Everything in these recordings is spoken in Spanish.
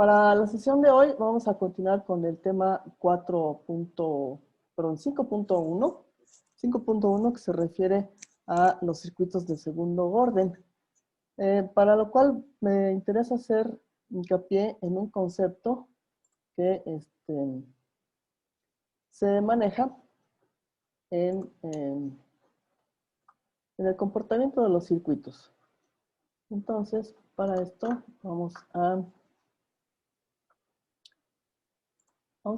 Para la sesión de hoy vamos a continuar con el tema 5.1. 5.1 que se refiere a los circuitos de segundo orden. Para lo cual me interesa hacer hincapié en un concepto que se maneja en el comportamiento de los circuitos. Entonces, para esto vamos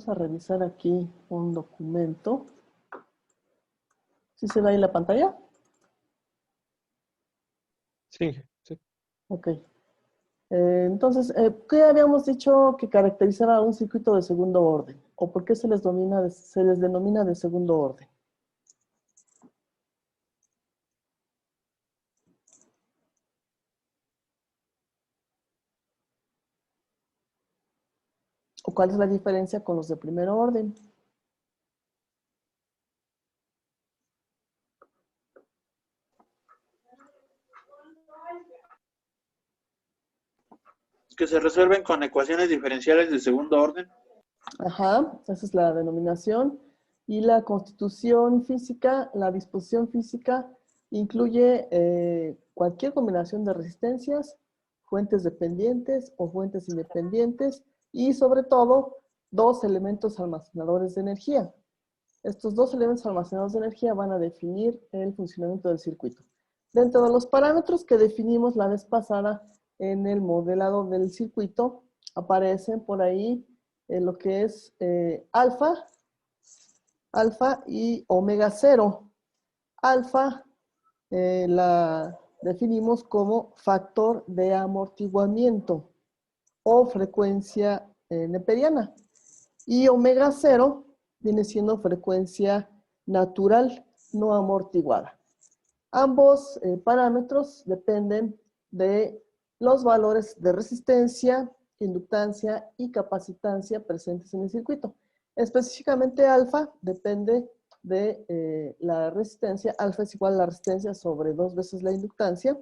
a revisar aquí un documento. ¿Sí se ve ahí la pantalla? Sí, sí. Ok. Entonces, ¿qué habíamos dicho que caracterizaba un circuito de segundo orden? ¿O por qué se les denomina de segundo orden? ¿O cuál es la diferencia con los de primer orden? Que se resuelven con ecuaciones diferenciales de segundo orden. Ajá, esa es la denominación. Y la constitución física, la disposición física, incluye cualquier combinación de resistencias, fuentes dependientes o fuentes independientes, y sobre todo, dos elementos almacenadores de energía. Estos dos elementos almacenadores de energía van a definir el funcionamiento del circuito. Dentro de los parámetros que definimos la vez pasada en el modelado del circuito, aparecen por ahí lo que es alfa y omega cero. Alfa la definimos como factor de amortiguamiento o frecuencia neperiana. Y omega cero viene siendo frecuencia natural, no amortiguada. Ambos parámetros dependen de los valores de resistencia, inductancia y capacitancia presentes en el circuito. Específicamente alfa depende de la resistencia. Alfa es igual a la resistencia sobre 2 veces la inductancia.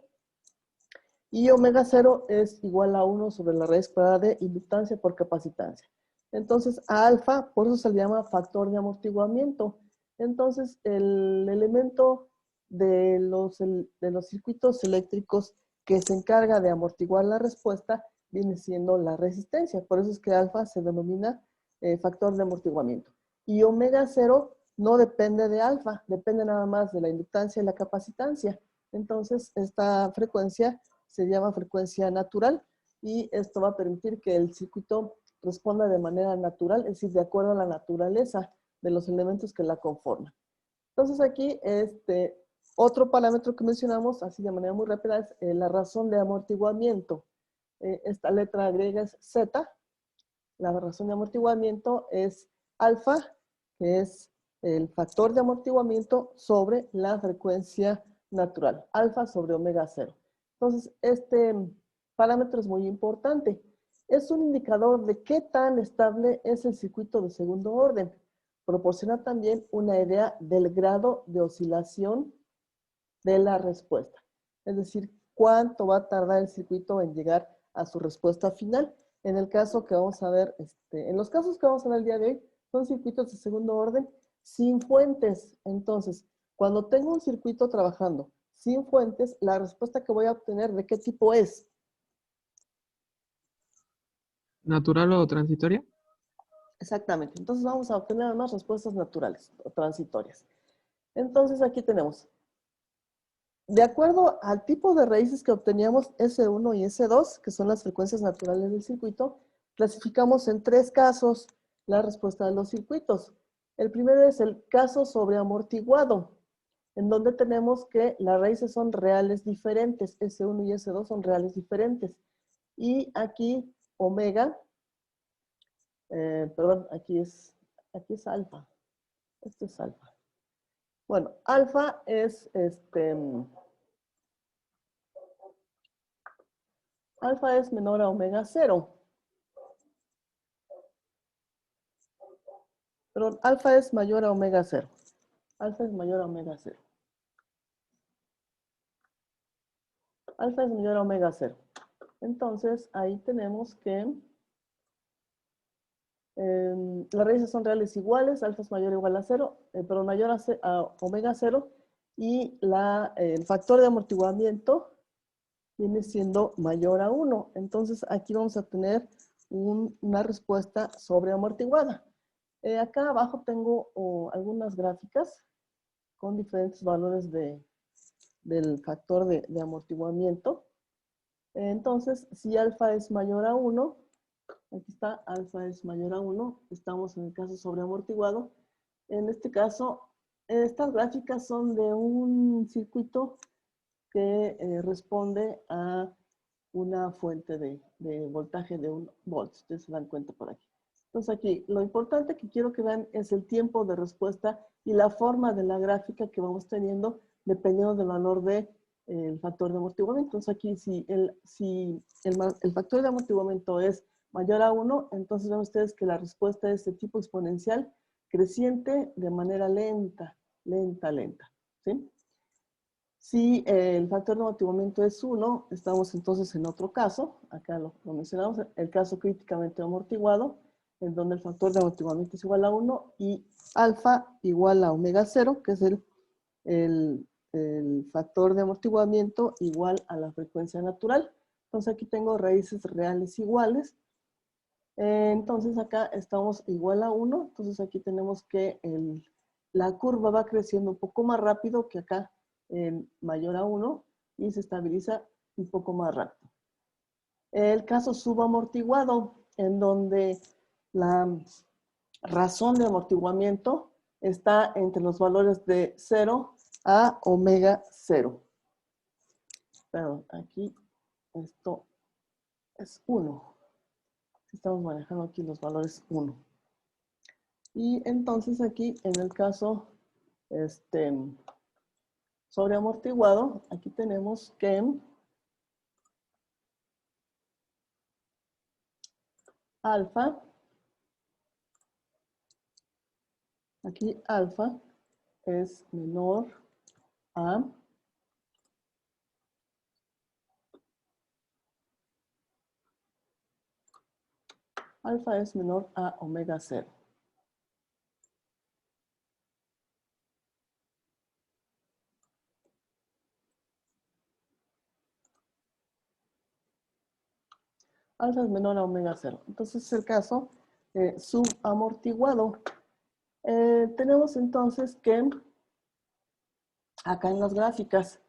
Y omega 0 es igual a 1 sobre la raíz cuadrada de inductancia por capacitancia. Entonces, a alfa, por eso se le llama factor de amortiguamiento. Entonces, el elemento de los circuitos eléctricos que se encarga de amortiguar la respuesta viene siendo la resistencia. Por eso es que alfa se denomina factor de amortiguamiento. Y omega 0 no depende de alfa, depende nada más de la inductancia y la capacitancia. Entonces, esta frecuencia se llama frecuencia natural y esto va a permitir que el circuito responda de manera natural, es decir, de acuerdo a la naturaleza de los elementos que la conforman. Entonces aquí, otro parámetro que mencionamos, así de manera muy rápida, es la razón de amortiguamiento. Esta letra griega es Z, la razón de amortiguamiento es alfa, que es el factor de amortiguamiento sobre la frecuencia natural, alfa sobre omega 0. Entonces, este parámetro es muy importante. Es un indicador de qué tan estable es el circuito de segundo orden. Proporciona también una idea del grado de oscilación de la respuesta. Es decir, cuánto va a tardar el circuito en llegar a su respuesta final. En el caso que vamos a ver, en los casos que vamos a ver el día de hoy, son circuitos de segundo orden sin fuentes. Entonces, cuando tengo un circuito trabajando sin fuentes, la respuesta que voy a obtener, ¿de qué tipo es? ¿Natural o transitoria? Exactamente. Entonces vamos a obtener además respuestas naturales o transitorias. Entonces aquí tenemos, de acuerdo al tipo de raíces que obteníamos S1 y S2, que son las frecuencias naturales del circuito, clasificamos en 3 casos la respuesta de los circuitos. El primero es el caso sobreamortiguado, en donde tenemos que las raíces son reales diferentes, S1 y S2 son reales diferentes. Y aquí omega, perdón, aquí es alfa. Esto es alfa. Bueno, alfa es alfa es menor a omega 0. Perdón, alfa es mayor a omega 0. Alfa es mayor a omega 0. Alfa es mayor a omega 0. Entonces, ahí tenemos que Las raíces son reales iguales, alfa es mayor o igual a 0, pero mayor a omega 0, y el factor de amortiguamiento viene siendo mayor a 1. Entonces aquí vamos a tener una respuesta sobreamortiguada. Acá abajo tengo algunas gráficas con diferentes valores del factor de amortiguamiento. Entonces, si alfa es mayor a 1, aquí está, alfa es mayor a 1, estamos en el caso sobreamortiguado. En este caso, estas gráficas son de un circuito que responde a una fuente de voltaje de 1 volt. Ustedes se dan cuenta por aquí. Entonces aquí, lo importante que quiero que vean es el tiempo de respuesta y la forma de la gráfica que vamos teniendo dependiendo del valor del factor de amortiguamiento. Entonces aquí, si el factor de amortiguamiento es mayor a 1, entonces ven ustedes que la respuesta es de tipo exponencial creciente de manera lenta, ¿sí? Si el factor de amortiguamiento es 1, estamos entonces en otro caso, acá lo mencionamos, el caso críticamente amortiguado, en donde el factor de amortiguamiento es igual a 1 y alfa igual a omega 0, que es el factor de amortiguamiento igual a la frecuencia natural. Entonces aquí tengo raíces reales iguales. Entonces acá estamos igual a 1, entonces aquí tenemos que la curva va creciendo un poco más rápido que acá, mayor a 1, y se estabiliza un poco más rápido. El caso subamortiguado, en donde la razón de amortiguamiento está entre los valores de 0 a omega 0. Pero aquí esto es 1. Estamos manejando aquí los valores 1. Y entonces aquí en el caso sobreamortiguado, aquí tenemos que alfa, aquí alfa es menor a omega 0. Alfa es menor a omega 0. Entonces es el caso subamortiguado. Tenemos entonces que acá en las gráficas,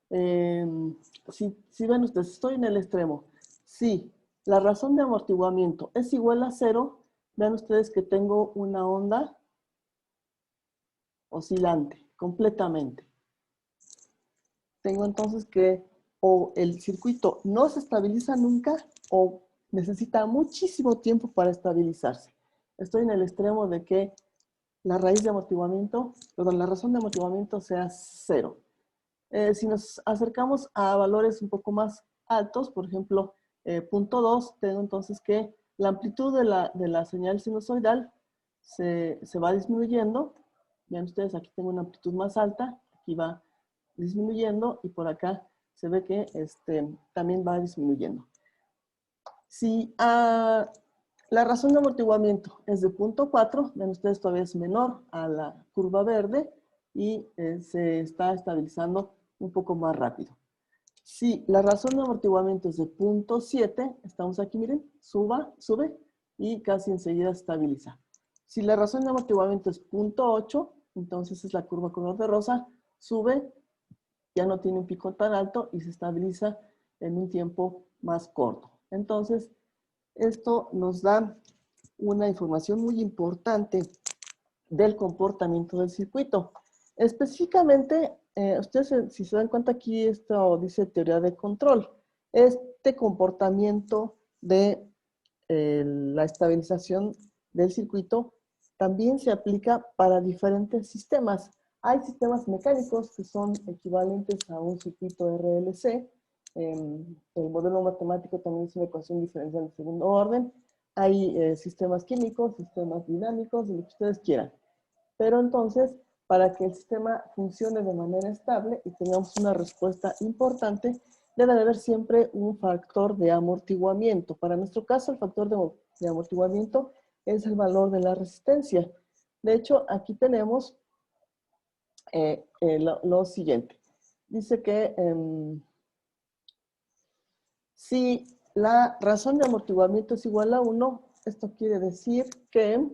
si ven ustedes, estoy en el extremo. Si la razón de amortiguamiento es igual a 0, vean ustedes que tengo una onda oscilante completamente. Tengo entonces que o el circuito no se estabiliza nunca o necesita muchísimo tiempo para estabilizarse. Estoy en el extremo de que la raíz de amortiguamiento, perdón, la razón de amortiguamiento sea 0. Si nos acercamos a valores un poco más altos, por ejemplo, 0.2, tengo entonces que la amplitud de la señal sinusoidal se va disminuyendo. Vean ustedes, aquí tengo una amplitud más alta, aquí va disminuyendo y por acá se ve que también va disminuyendo. Si la razón de amortiguamiento es de 0.4, ven ustedes todavía es menor a la curva verde y se está estabilizando un poco más rápido. Si la razón de amortiguamiento es de 0.7, estamos aquí, miren, sube y casi enseguida se estabiliza. Si la razón de amortiguamiento es 0.8, entonces es la curva color de rosa, sube, ya no tiene un pico tan alto y se estabiliza en un tiempo más corto. Entonces, esto nos da una información muy importante del comportamiento del circuito. Específicamente, ustedes si se dan cuenta aquí, esto dice teoría de control. Este comportamiento de la estabilización del circuito también se aplica para diferentes sistemas. Hay sistemas mecánicos que son equivalentes a un circuito RLC. El modelo matemático también es una ecuación diferencial de segundo orden. Hay sistemas químicos, sistemas dinámicos, lo que ustedes quieran. Pero entonces, para que el sistema funcione de manera estable y tengamos una respuesta importante, debe de haber siempre un factor de amortiguamiento. Para nuestro caso, el factor de amortiguamiento es el valor de la resistencia. De hecho, aquí tenemos lo siguiente. Dice que si la razón de amortiguamiento es igual a 1, esto quiere decir que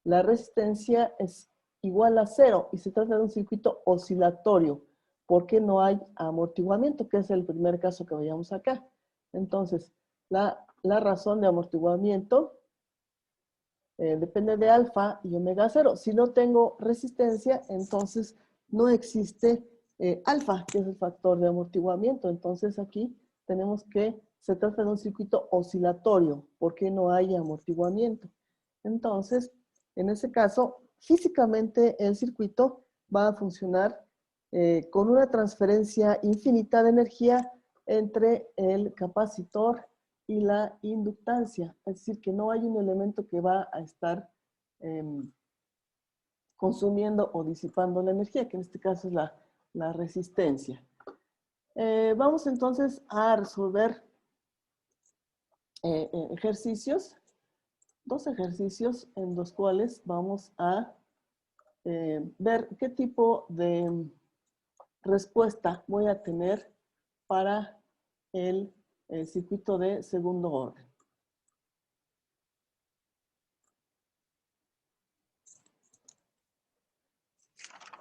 la resistencia es igual a 0 y se trata de un circuito oscilatorio porque no hay amortiguamiento, que es el primer caso que veíamos acá. Entonces, la razón de amortiguamiento depende de alfa y omega 0. Si no tengo resistencia, entonces no existe alfa, que es el factor de amortiguamiento. Entonces aquí tenemos que se trata de un circuito oscilatorio, porque no hay amortiguamiento. Entonces, en ese caso, físicamente el circuito va a funcionar con una transferencia infinita de energía entre el capacitor y la inductancia. Es decir, que no hay un elemento que va a estar consumiendo o disipando la energía, que en este caso es la resistencia. Vamos entonces a resolver ejercicios, dos ejercicios en los cuales vamos a ver qué tipo de respuesta voy a tener para el circuito de segundo orden.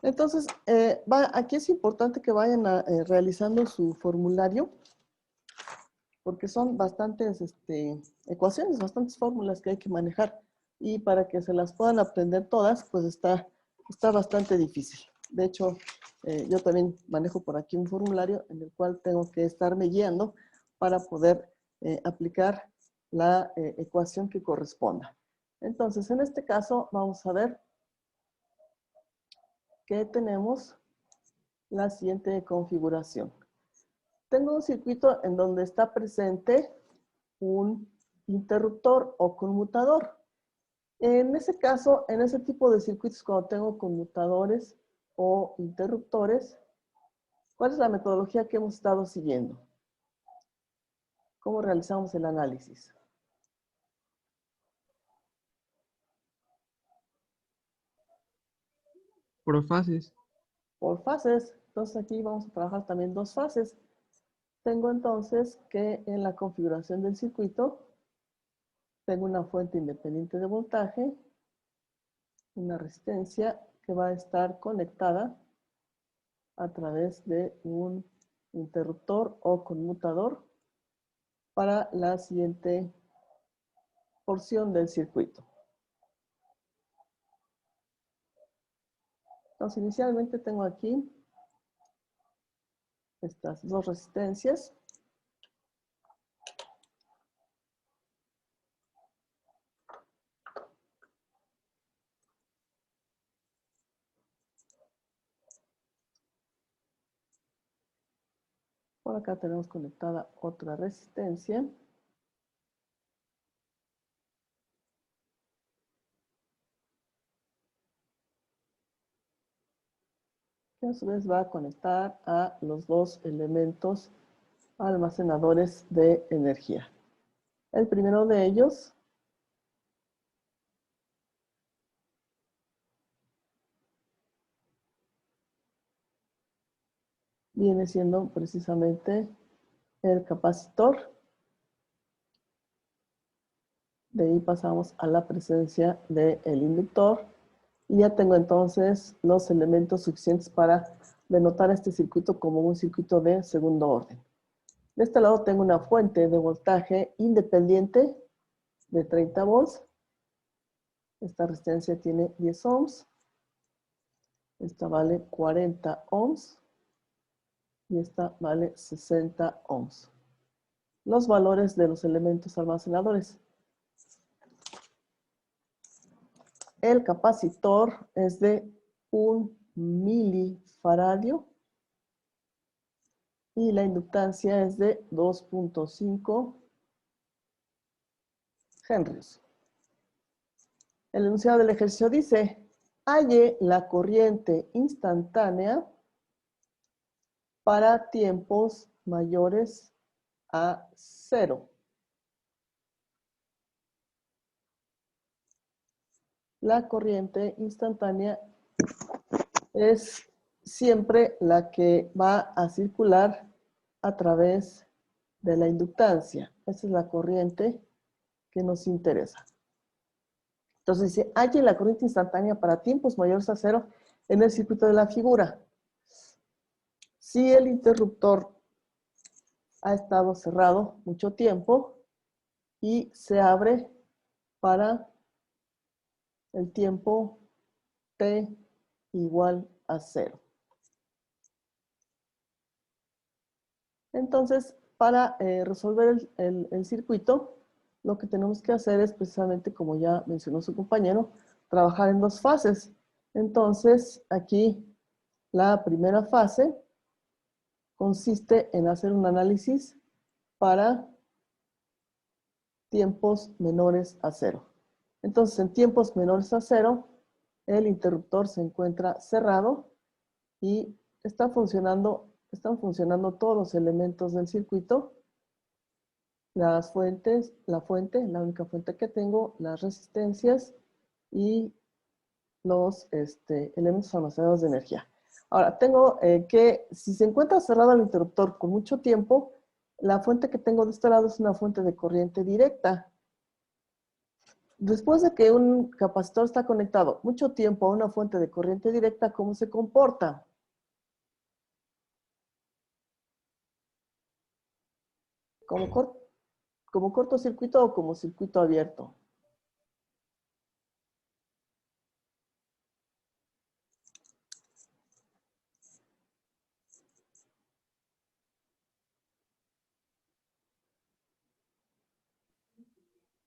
Entonces, aquí es importante que vayan realizando su formulario, porque son bastantes ecuaciones, bastantes fórmulas que hay que manejar. Y para que se las puedan aprender todas, pues está bastante difícil. De hecho, yo también manejo por aquí un formulario en el cual tengo que estarme guiando para poder aplicar la ecuación que corresponda. Entonces, en este caso, vamos a ver que tenemos la siguiente configuración. Tengo un circuito en donde está presente un interruptor o conmutador. En ese caso, en ese tipo de circuitos, cuando tengo conmutadores o interruptores, ¿cuál es la metodología que hemos estado siguiendo? ¿Cómo realizamos el análisis? Por fases. Por fases. Entonces aquí vamos a trabajar también dos fases. Tengo entonces que en la configuración del circuito tengo una fuente independiente de voltaje, una resistencia que va a estar conectada a través de un interruptor o conmutador para la siguiente porción del circuito. Entonces, inicialmente tengo aquí estas dos resistencias. Por acá tenemos conectada otra resistencia. Que a su vez va a conectar a los dos elementos almacenadores de energía. El primero de ellos viene siendo precisamente el capacitor. De ahí pasamos a la presencia del inductor. Y ya tengo entonces los elementos suficientes para denotar este circuito como un circuito de segundo orden. De este lado tengo una fuente de voltaje independiente de 30 volts. Esta resistencia tiene 10 ohms. Esta vale 40 ohms. Y esta vale 60 ohms. Los valores de los elementos almacenadores. El capacitor es de 1 milifaradio y la inductancia es de 2.5 henrios. El enunciado del ejercicio dice: halle la corriente instantánea para tiempos mayores a 0. la corriente instantánea es siempre la que va a circular a través de la inductancia. Esa es la corriente que nos interesa. Entonces dice, halle la corriente instantánea para tiempos mayores a 0 en el circuito de la figura. Si el interruptor ha estado cerrado mucho tiempo y se abre para el tiempo t igual a 0. Entonces, para resolver el circuito, lo que tenemos que hacer es precisamente, como ya mencionó su compañero, trabajar en dos fases. Entonces, aquí la primera fase consiste en hacer un análisis para tiempos menores a 0. Entonces, en tiempos menores a 0, el interruptor se encuentra cerrado y están funcionando todos los elementos del circuito, las fuentes, la única fuente que tengo, las resistencias y los elementos almacenados de energía. Ahora, tengo que, si se encuentra cerrado el interruptor con mucho tiempo, la fuente que tengo de este lado es una fuente de corriente directa. Después de que un capacitor está conectado mucho tiempo a una fuente de corriente directa, ¿cómo se comporta? ¿Como cortocircuito o como circuito abierto?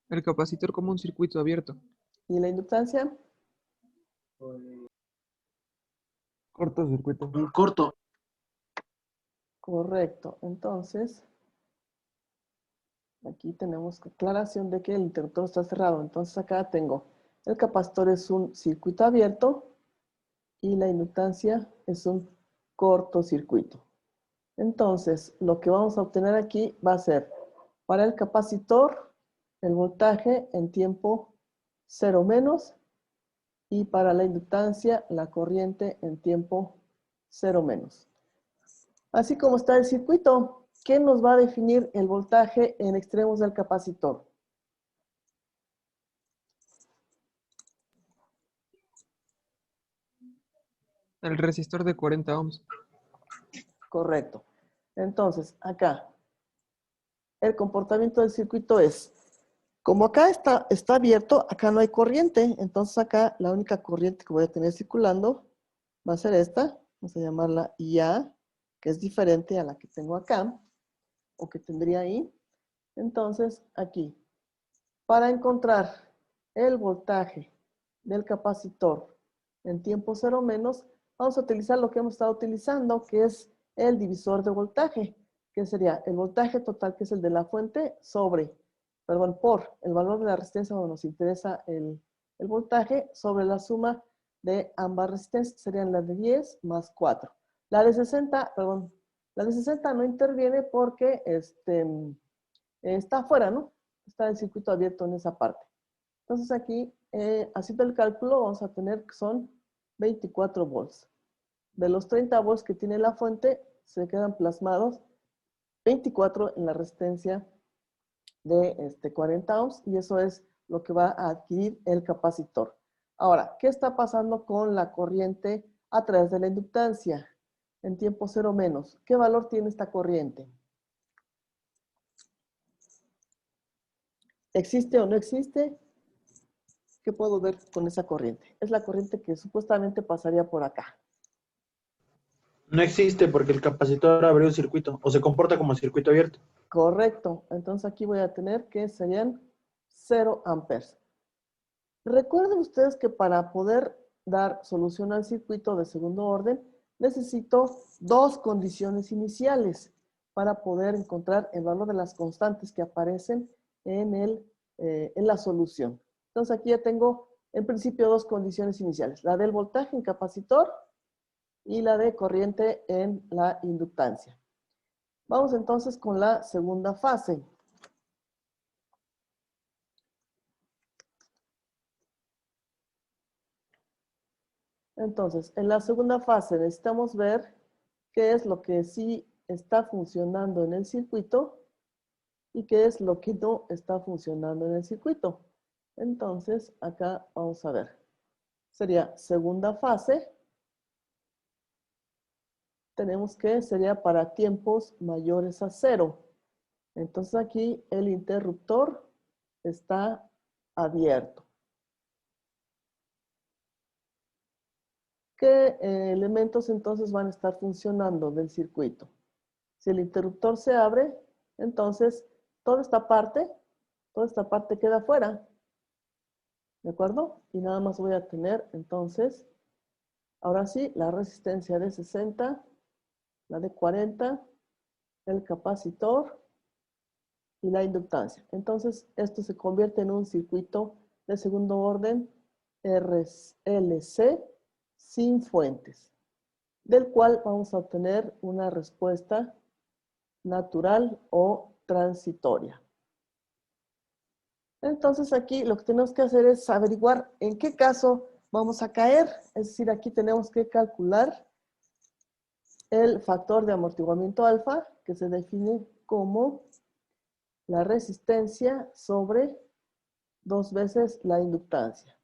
El capacitor como un circuito abierto. ¿Y la inductancia? Cortocircuito. Un corto. Correcto. Entonces, aquí tenemos aclaración de que el interruptor está cerrado. Entonces acá tengo, el capacitor es un circuito abierto y la inductancia es un cortocircuito. Entonces, lo que vamos a obtener aquí va a ser, para el capacitor, el voltaje en tiempo 0 menos, y para la inductancia, la corriente en tiempo 0 menos. Así como está el circuito, ¿qué nos va a definir el voltaje en extremos del capacitor? El resistor de 40 ohms. Correcto. Entonces, acá, el comportamiento del circuito es, como acá está abierto, acá no hay corriente, entonces acá la única corriente que voy a tener circulando va a ser esta, vamos a llamarla IA, que es diferente a la que tengo acá, o que tendría ahí. Entonces, aquí, para encontrar el voltaje del capacitor en tiempo 0 menos, vamos a utilizar lo que hemos estado utilizando, que es el divisor de voltaje, que sería el voltaje total, que es el de la fuente, por el valor de la resistencia donde nos interesa el voltaje, sobre la suma de ambas resistencias, serían las de 10 más 4. La de 60 no interviene porque está afuera, ¿no? Está el circuito abierto en esa parte. Entonces aquí, haciendo el cálculo, vamos a tener que son 24 volts. De los 30 volts que tiene la fuente, se quedan plasmados 24 en la resistencia de 40 ohms, y eso es lo que va a adquirir el capacitor. Ahora, ¿qué está pasando con la corriente a través de la inductancia? En tiempo 0 menos, ¿qué valor tiene esta corriente? ¿Existe o no existe? ¿Qué puedo ver con esa corriente? Es la corriente que supuestamente pasaría por acá. No existe porque el capacitor abrió el circuito o se comporta como circuito abierto. Correcto. Entonces aquí voy a tener que serían 0 amperes. Recuerden ustedes que para poder dar solución al circuito de segundo orden, necesito dos condiciones iniciales para poder encontrar el valor de las constantes que aparecen en la solución. Entonces aquí ya tengo en principio dos condiciones iniciales, la del voltaje en capacitor y la de corriente en la inductancia. Vamos entonces con la segunda fase. Entonces, en la segunda fase necesitamos ver qué es lo que sí está funcionando en el circuito y qué es lo que no está funcionando en el circuito. Entonces, acá vamos a ver. Sería segunda fase. Tenemos que sería para tiempos mayores a 0. Entonces aquí el interruptor está abierto. ¿Qué elementos entonces van a estar funcionando del circuito? Si el interruptor se abre, entonces toda esta parte queda fuera. ¿De acuerdo? Y nada más voy a tener entonces, ahora sí, la resistencia de 60, la de 40, el capacitor y la inductancia. Entonces, esto se convierte en un circuito de segundo orden RLC sin fuentes, del cual vamos a obtener una respuesta natural o transitoria. Entonces, aquí lo que tenemos que hacer es averiguar en qué caso vamos a caer. Es decir, aquí tenemos que calcular el factor de amortiguamiento alfa, que se define como la resistencia sobre 2 veces la inductancia.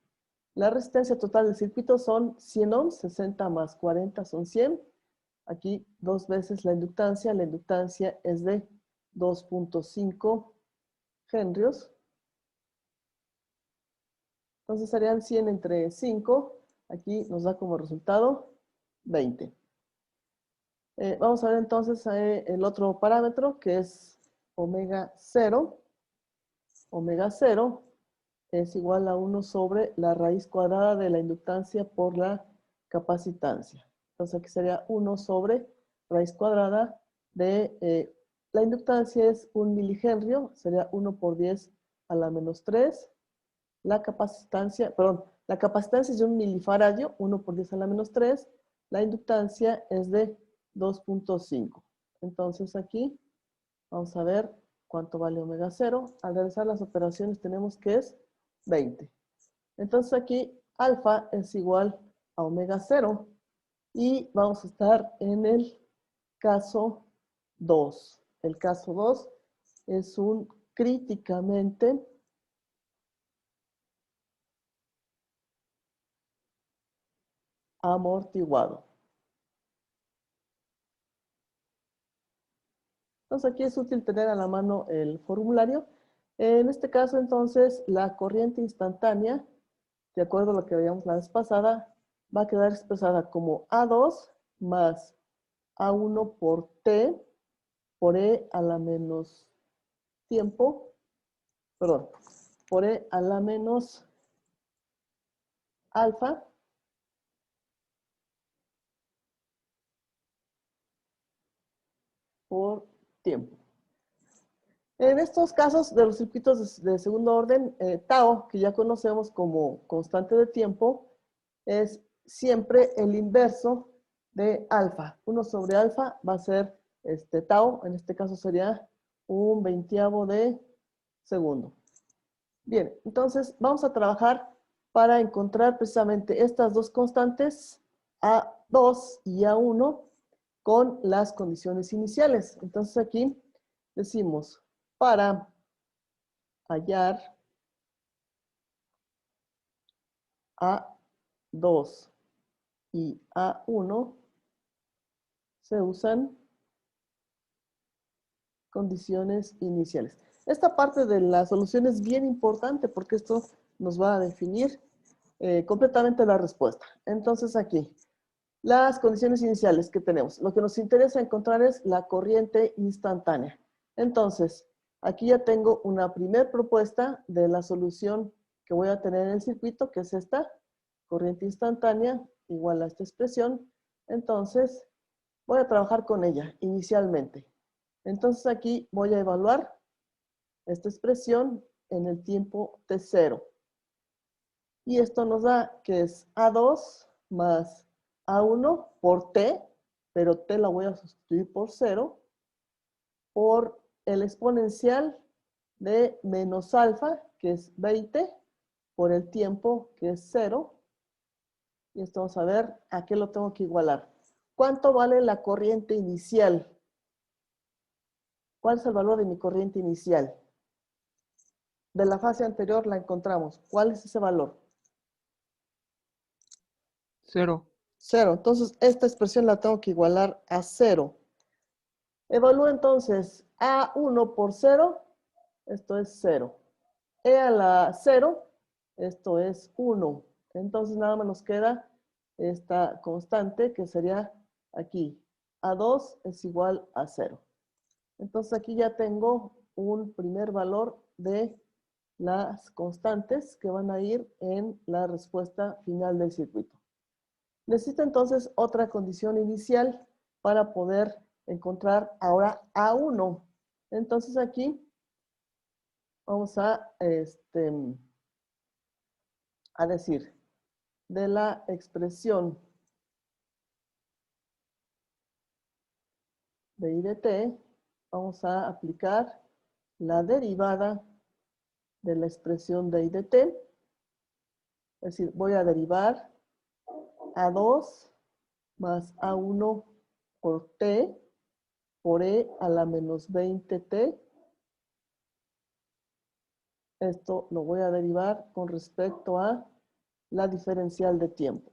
La resistencia total del circuito son 100 ohms, 60 más 40 son 100. Aquí 2 veces la inductancia es de 2.5 henrios. Entonces serían 100 entre 5, aquí nos da como resultado 20. Vamos a ver entonces el otro parámetro que es omega 0. Omega 0 es igual a 1 sobre la raíz cuadrada de la inductancia por la capacitancia. Entonces aquí sería 1 sobre raíz cuadrada de, la inductancia es 1 milihenrio, sería 1 por 10 a la menos 3. La capacitancia es de 1 milifaradio, 1 por 10 a la menos 3. La inductancia es de 2.5. Entonces aquí vamos a ver cuánto vale omega 0. Al realizar las operaciones tenemos que es 20. Entonces aquí alfa es igual a omega 0 y vamos a estar en el caso 2. El caso 2 es un críticamente amortiguado. Entonces aquí es útil tener a la mano el formulario. En este caso entonces la corriente instantánea, de acuerdo a lo que veíamos la vez pasada, va a quedar expresada como A2 más A1 por T por E a la menos tiempo, perdón, por E a la menos alfa por tiempo. En estos casos de los circuitos de segundo orden, tau, que ya conocemos como constante de tiempo, es siempre el inverso de alfa. 1 sobre alfa va a ser tau, en este caso sería un 20avo de segundo. Bien, entonces vamos a trabajar para encontrar precisamente estas dos constantes, A2 y A1, con las condiciones iniciales. Entonces aquí decimos, para hallar A2 y A1, se usan condiciones iniciales. Esta parte de la solución es bien importante porque esto nos va a definir completamente la respuesta. Entonces aquí, las condiciones iniciales que tenemos. Lo que nos interesa encontrar es la corriente instantánea. Entonces, aquí ya tengo una primer propuesta de la solución que voy a tener en el circuito, que es esta, corriente instantánea igual a esta expresión. Entonces, voy a trabajar con ella inicialmente. Entonces aquí voy a evaluar esta expresión en el tiempo t0. Y esto nos da que es A2 más A1 por T, pero T la voy a sustituir por 0, por el exponencial de menos alfa, que es 20, por el tiempo, que es 0, Y esto vamos a ver a qué lo tengo que igualar. ¿Cuánto vale la corriente inicial? ¿Cuál es el valor de mi corriente inicial? De la fase anterior la encontramos. ¿Cuál es ese valor? 0. 0. Entonces, esta expresión la tengo que igualar a 0. Evalúo entonces A1 por 0. Esto es 0. E a la 0. Esto es 1. Entonces, nada más nos queda esta constante que sería aquí. A2 es igual a 0. Entonces, aquí ya tengo un primer valor de las constantes que van a ir en la respuesta final del circuito. Necesito entonces otra condición inicial para poder encontrar ahora A1. Entonces aquí vamos a decir, de la expresión de I de t, vamos a aplicar la derivada de la expresión de I de t. Es decir, voy a derivar A2 más A1 por t por e a la menos 20t. Esto lo voy a derivar con respecto a la diferencial de tiempo.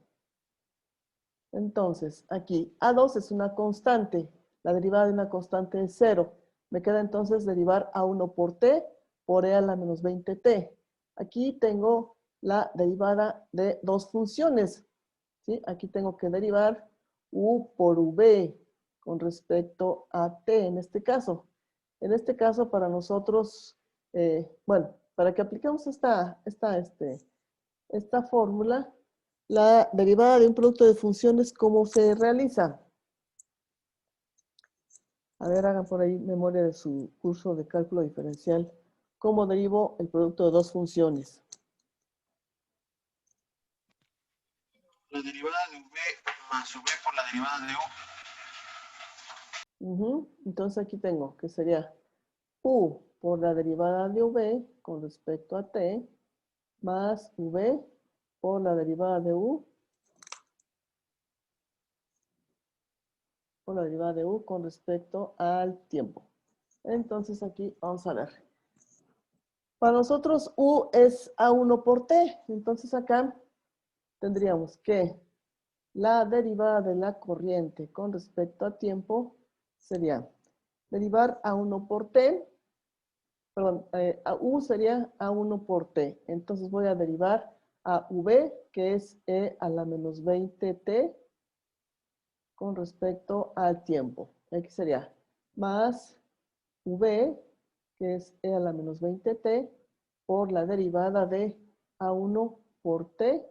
Entonces, aquí A2 es una constante. La derivada de una constante es 0. Me queda entonces derivar A1 por t por e a la menos 20t. Aquí tengo la derivada de dos funciones. ¿Sí? Aquí tengo que derivar u por v con respecto a t en este caso. En este caso, para nosotros, bueno, para que apliquemos esta fórmula, la derivada de un producto de funciones, ¿cómo se realiza? A ver, hagan por ahí memoria de su curso de cálculo diferencial. ¿Cómo derivo el producto de dos funciones? La derivada de v más v por la derivada de u. Entonces aquí tengo que sería u por la derivada de v con respecto a t más v por la derivada de u por la derivada de u con respecto al tiempo. Entonces aquí vamos a ver. Para nosotros u es a1 por t. Entonces acá tendríamos que la derivada de la corriente con respecto a tiempo sería derivar a1 por t. Perdón, a u sería a1 por t. Entonces voy a derivar a v, que es e a la menos 20t, con respecto al tiempo. Aquí sería más v, que es e a la menos 20t, por la derivada de a1 por t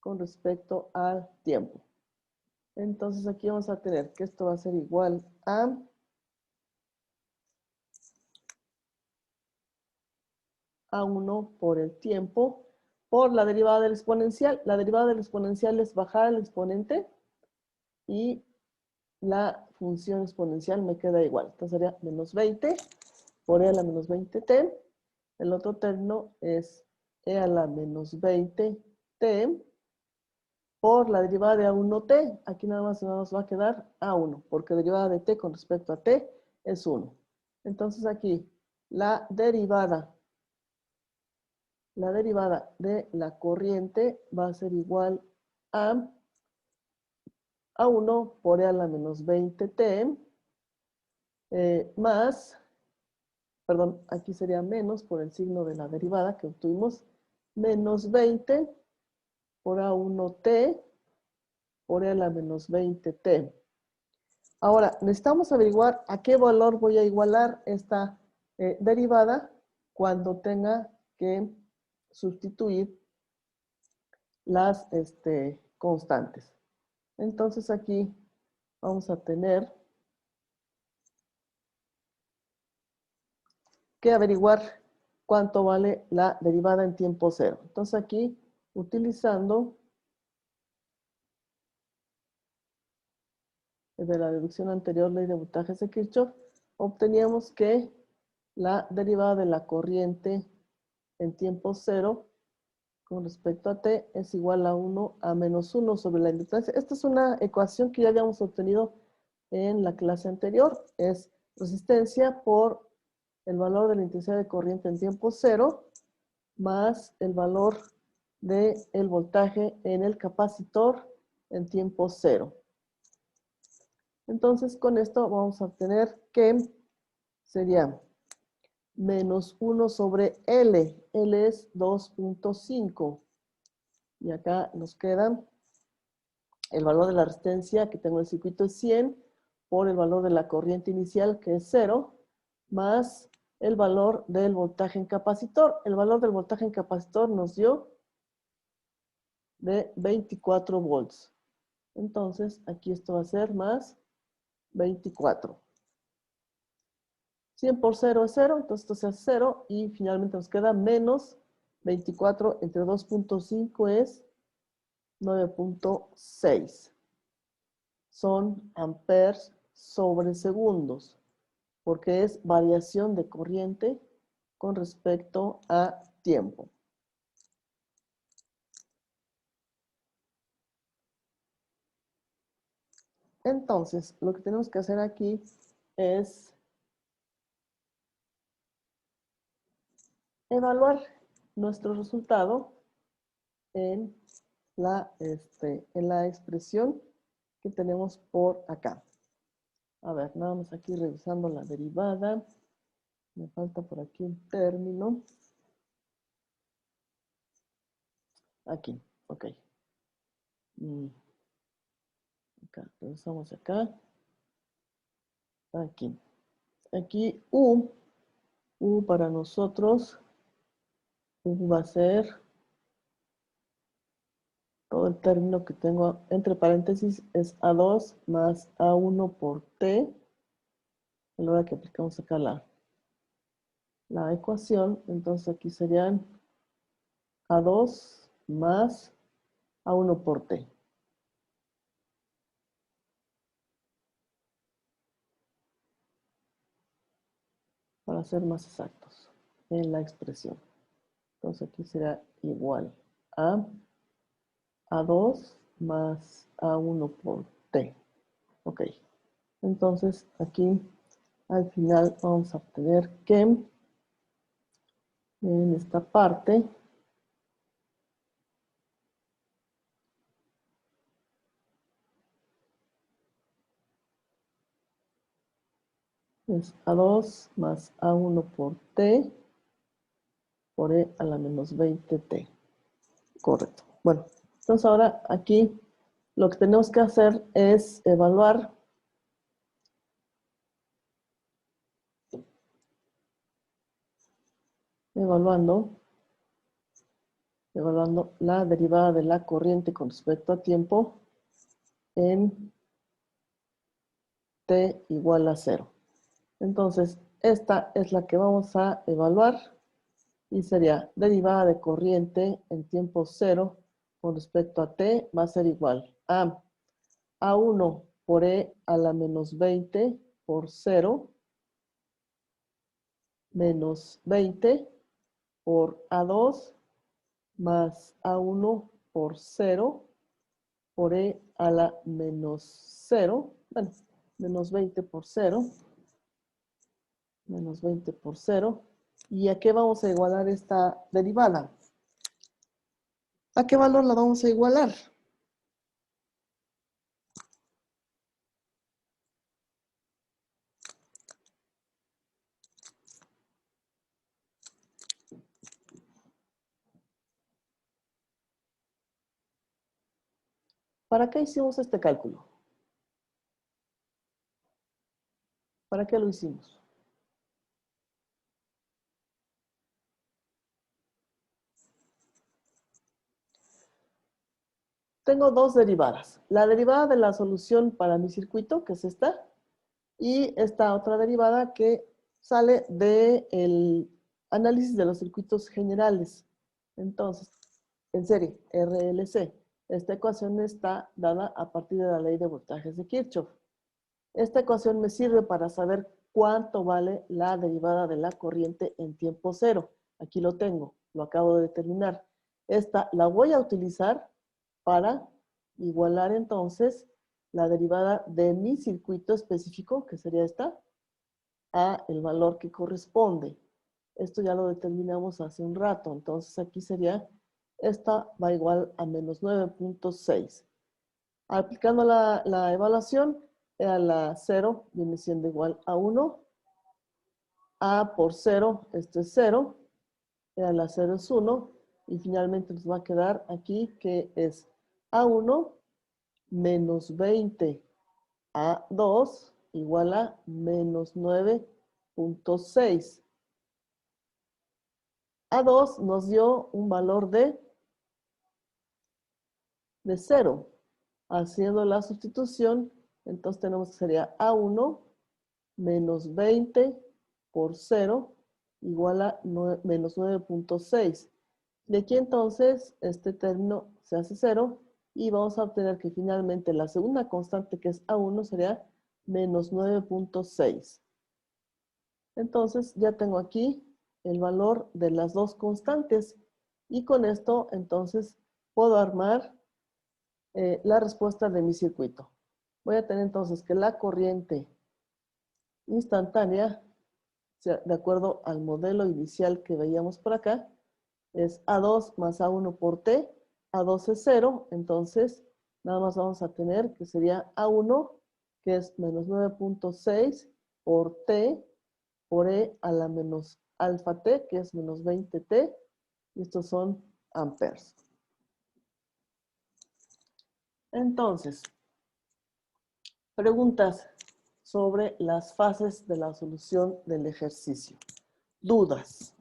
con respecto al tiempo. Entonces aquí vamos a tener que esto va a ser igual a A1 por el tiempo por la derivada del exponencial. La derivada del exponencial es bajar el exponente y la función exponencial me queda igual. Entonces sería menos 20 por e a la menos 20t. El otro término es e a la menos 20t por la derivada de A1t. Aquí nada más nos va a quedar A1, porque derivada de t con respecto a t es 1. Entonces aquí la derivada de la corriente va a ser igual a A1 por e a la menos 20t más, perdón, aquí sería menos por el signo de la derivada que obtuvimos, menos 20 por A1t por e a la menos 20t. Ahora, necesitamos averiguar a qué valor voy a igualar esta derivada cuando tenga que sustituir las constantes. Entonces aquí vamos a tener que averiguar cuánto vale la derivada en tiempo cero. Entonces aquí, utilizando de la deducción anterior, ley de voltajes de Kirchhoff, obteníamos que la derivada de la corriente en tiempo cero con respecto a T es igual a 1 a menos 1 sobre la inductancia. Esta es una ecuación que ya habíamos obtenido en la clase anterior. Es resistencia por el valor de la intensidad de corriente en tiempo cero más el valor del voltaje en el capacitor en tiempo cero. Entonces, con esto vamos a obtener que sería menos 1 sobre L. L es 2.5. Y acá nos queda el valor de la resistencia que tengo en el circuito es 100 por el valor de la corriente inicial que es 0 más el valor del voltaje en capacitor. El valor del voltaje en capacitor nos dio de 24 volts. Entonces, aquí esto va a ser más 24. 100 por 0 es 0, entonces esto se hace 0 y finalmente nos queda menos 24 entre 2.5 es 9.6. Son amperes sobre segundos, porque es variación de corriente con respecto a tiempo. Entonces, lo que tenemos que hacer aquí es evaluar nuestro resultado en la expresión que tenemos por acá. A ver, nada más aquí revisando la derivada. Me falta por aquí un término. Aquí, ok. Acá, revisamos acá. Aquí. Aquí U para nosotros, U va a ser todo el término que tengo entre paréntesis es A2 más A1 por T. A la hora que aplicamos acá la ecuación, entonces aquí serían A2 más A1 por T. Para ser más exactos en la expresión. Entonces aquí será igual a A2 más A1 por T. Ok. Entonces aquí al final vamos a obtener que en esta parte es A2 más A1 por T por E a la menos 20T. Correcto. Bueno, entonces ahora aquí lo que tenemos que hacer es evaluar evaluando la derivada de la corriente con respecto a tiempo en T igual a 0. Entonces, esta es la que vamos a evaluar y sería derivada de corriente en tiempo 0 con respecto a T va a ser igual a A1 por E a la menos 20 por 0 menos 20 por A2 más A1 por 0 por E a la menos 0, bueno, menos 20 por 0, menos 20 por 0. ¿Y a qué vamos a igualar esta derivada? ¿A qué valor la vamos a igualar? ¿Para qué hicimos este cálculo? ¿Para qué lo hicimos? Tengo dos derivadas. La derivada de la solución para mi circuito, que es esta, y esta otra derivada que sale del análisis de los circuitos generales. Entonces, en serie, RLC. Esta ecuación está dada a partir de la ley de voltajes de Kirchhoff. Esta ecuación me sirve para saber cuánto vale la derivada de la corriente en tiempo cero. Aquí lo tengo, lo acabo de determinar. Esta la voy a utilizar para igualar entonces la derivada de mi circuito específico, que sería esta, a el valor que corresponde. Esto ya lo determinamos hace un rato. Entonces aquí sería, esta va igual a menos 9.6. Aplicando la evaluación, a la 0 viene siendo igual a 1. A por 0, esto es 0. A la 0 es 1. Y finalmente nos va a quedar aquí que es A1 menos 20 A2 igual a menos 9.6. A2 nos dio un valor de 0. Haciendo la sustitución, entonces tenemos que sería A1 menos 20 por 0 igual a menos 9.6. De aquí entonces este término se hace 0 y vamos a obtener que finalmente la segunda constante, que es A1, sería menos 9.6. Entonces ya tengo aquí el valor de las dos constantes y con esto entonces puedo armar la respuesta de mi circuito. Voy a tener entonces que la corriente instantánea, de acuerdo al modelo inicial que veíamos por acá, es A2 más A1 por T. A2 es 0, entonces nada más vamos a tener que sería A1, que es menos 9.6 por T, por E a la menos alfa T, que es menos 20T. Y estos son amperes. Entonces, preguntas sobre las fases de la solución del ejercicio. Dudas.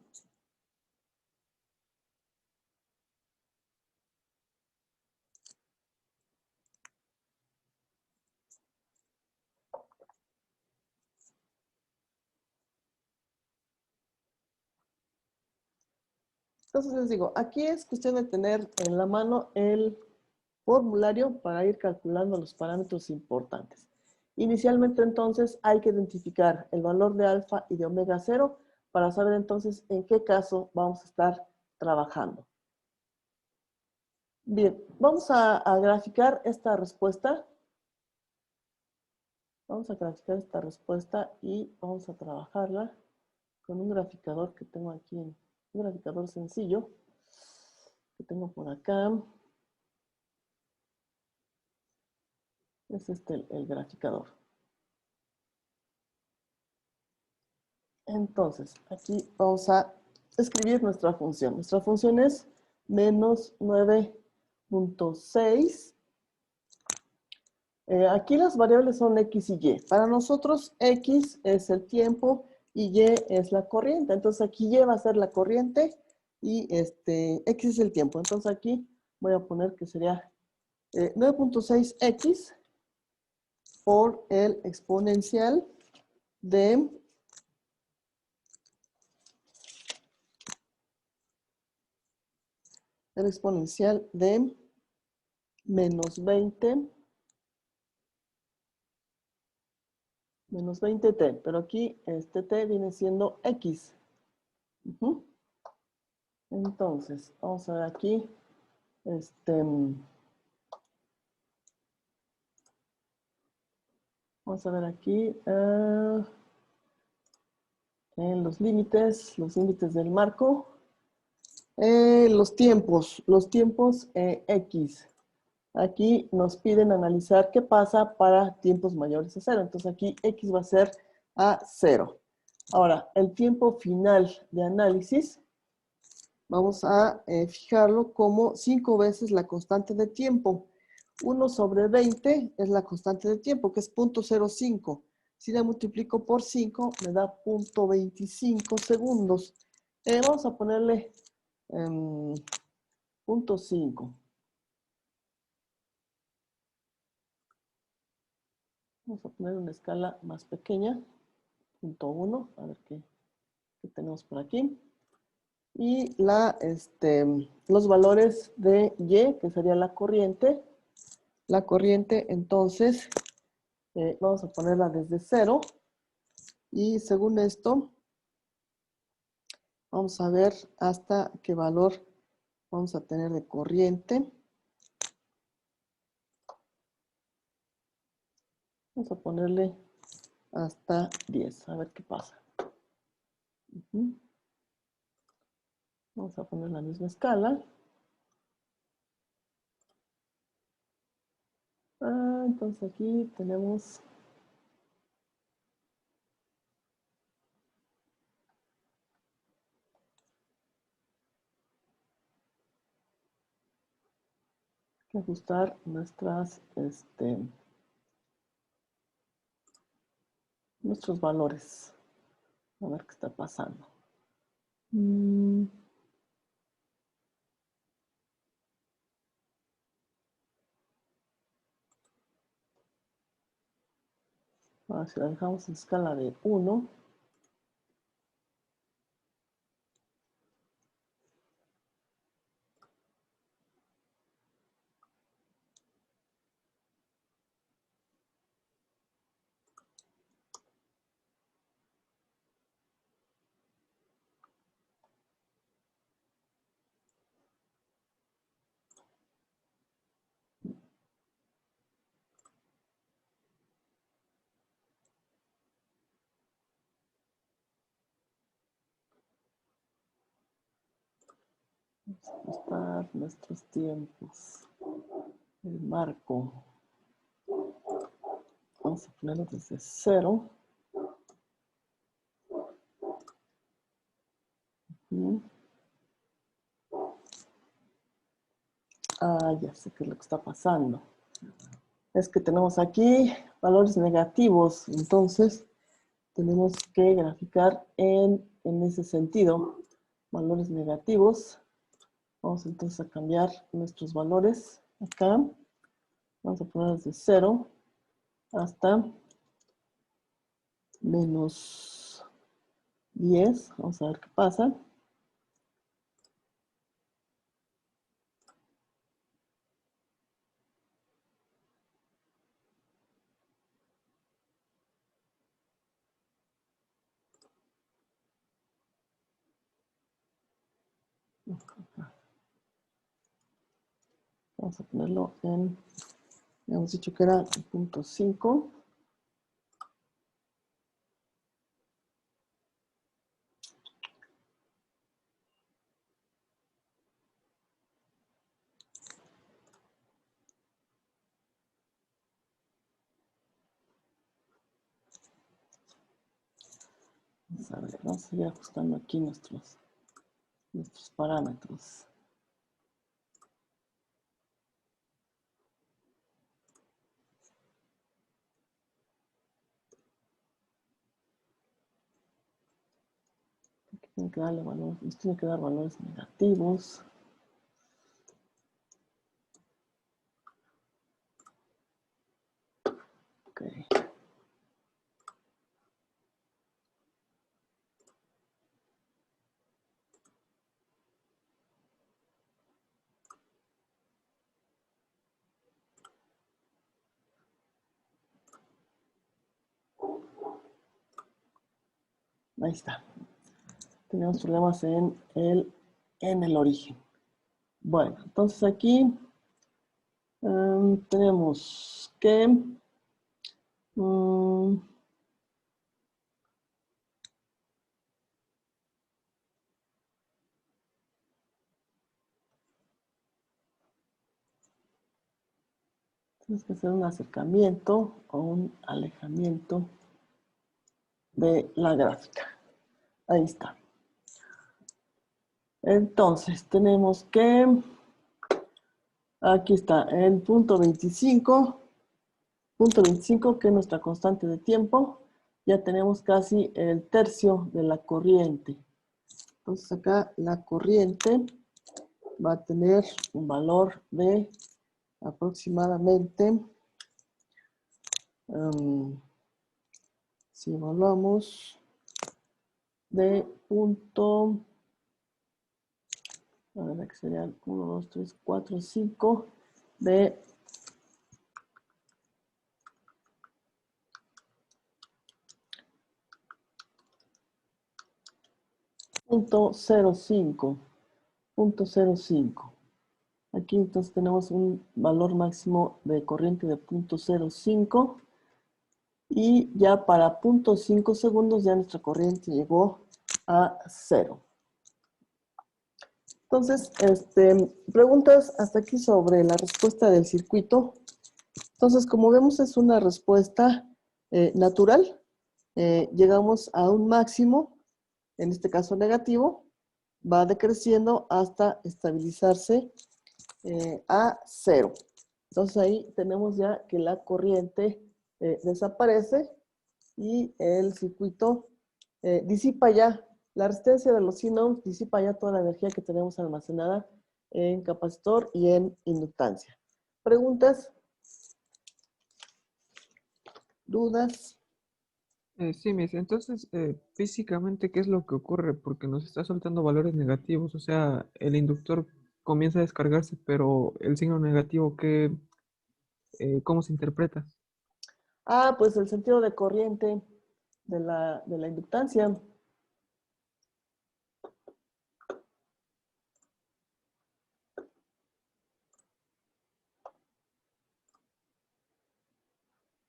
Entonces les digo, aquí es cuestión de tener en la mano el formulario para ir calculando los parámetros importantes. Inicialmente entonces hay que identificar el valor de alfa y de omega 0 para saber entonces en qué caso vamos a estar trabajando. Bien, vamos a graficar esta respuesta. Vamos a graficar esta respuesta y vamos a trabajarla con un graficador que tengo aquí, un graficador sencillo que tengo por acá. Es el graficador. Entonces, aquí vamos a escribir nuestra función. Nuestra función es menos 9.6. Aquí las variables son X y Y. Para nosotros, X es el tiempo y Y es la corriente. Entonces, aquí Y va a ser la corriente y X es el tiempo. Entonces, aquí voy a poner que sería 9.6X por el exponencial de menos 20t, pero aquí este t viene siendo x. Entonces, vamos a ver aquí, vamos a ver aquí, en los límites del marco, los tiempos x. Aquí nos piden analizar qué pasa para tiempos mayores a 0. Entonces aquí x va a ser a 0. Ahora, el tiempo final de análisis, vamos a fijarlo como 5 veces la constante de tiempo. 1 sobre 20 es la constante de tiempo, que es 0.05. Si la multiplico por 5, me da 0.25 segundos. Vamos a ponerle 0.5. Vamos a poner una escala más pequeña, 0.1, a ver qué tenemos por aquí. Y los valores de Y, que sería la corriente. La corriente, entonces, vamos a ponerla desde 0. Y según esto, vamos a ver hasta qué valor Vamos a tener de corriente. Vamos a ponerle hasta 10, a ver qué pasa. Vamos a poner la misma escala. Entonces aquí tenemos que ajustar nuestros valores. A ver qué está pasando. Ahora si la dejamos en escala de 1, vamos a ajustar nuestros tiempos. El marco. Vamos a ponerlo desde 0. Ya sé qué es lo que está pasando. Es que tenemos aquí valores negativos, entonces tenemos que graficar en ese sentido. Valores negativos. Vamos entonces a cambiar nuestros valores acá. Vamos a poner desde 0 hasta menos 10. Vamos a ver qué pasa. Vamos a ponerlo en, hemos dicho que era 0.5. Vamos a ver, vamos a ir ajustando aquí nuestros parámetros. Aquí tiene que darle valores, nos tiene que dar valores negativos. Ok. Ahí está. Tenemos problemas en el origen. Bueno, entonces aquí tenemos que tienes que hacer un acercamiento o un alejamiento de la gráfica. Ahí está. Entonces, tenemos que, aquí está, el punto 25, que es nuestra constante de tiempo. Ya tenemos casi el tercio de la corriente. Entonces acá la corriente va a tener un valor de aproximadamente, si evaluamos de punto, a ver, que serían 1, 2, 3, 4, 5, de 0.05. .05. Aquí entonces tenemos un valor máximo de corriente de 0.05 y ya para 0.5 segundos ya nuestra corriente llegó a 0. Entonces, preguntas hasta aquí sobre la respuesta del circuito. Entonces, como vemos, es una respuesta natural. Llegamos a un máximo, en este caso negativo, va decreciendo hasta estabilizarse a 0. Entonces ahí tenemos ya que la corriente desaparece y el circuito disipa ya, la resistencia de los 100 ohms disipa ya toda la energía que tenemos almacenada en capacitor y en inductancia. ¿Preguntas? ¿Dudas? Sí, Miss. Entonces, físicamente, ¿qué es lo que ocurre? Porque nos está soltando valores negativos. O sea, el inductor comienza a descargarse, pero el signo negativo, ¿cómo se interpreta? Ah, pues el sentido de corriente de la inductancia.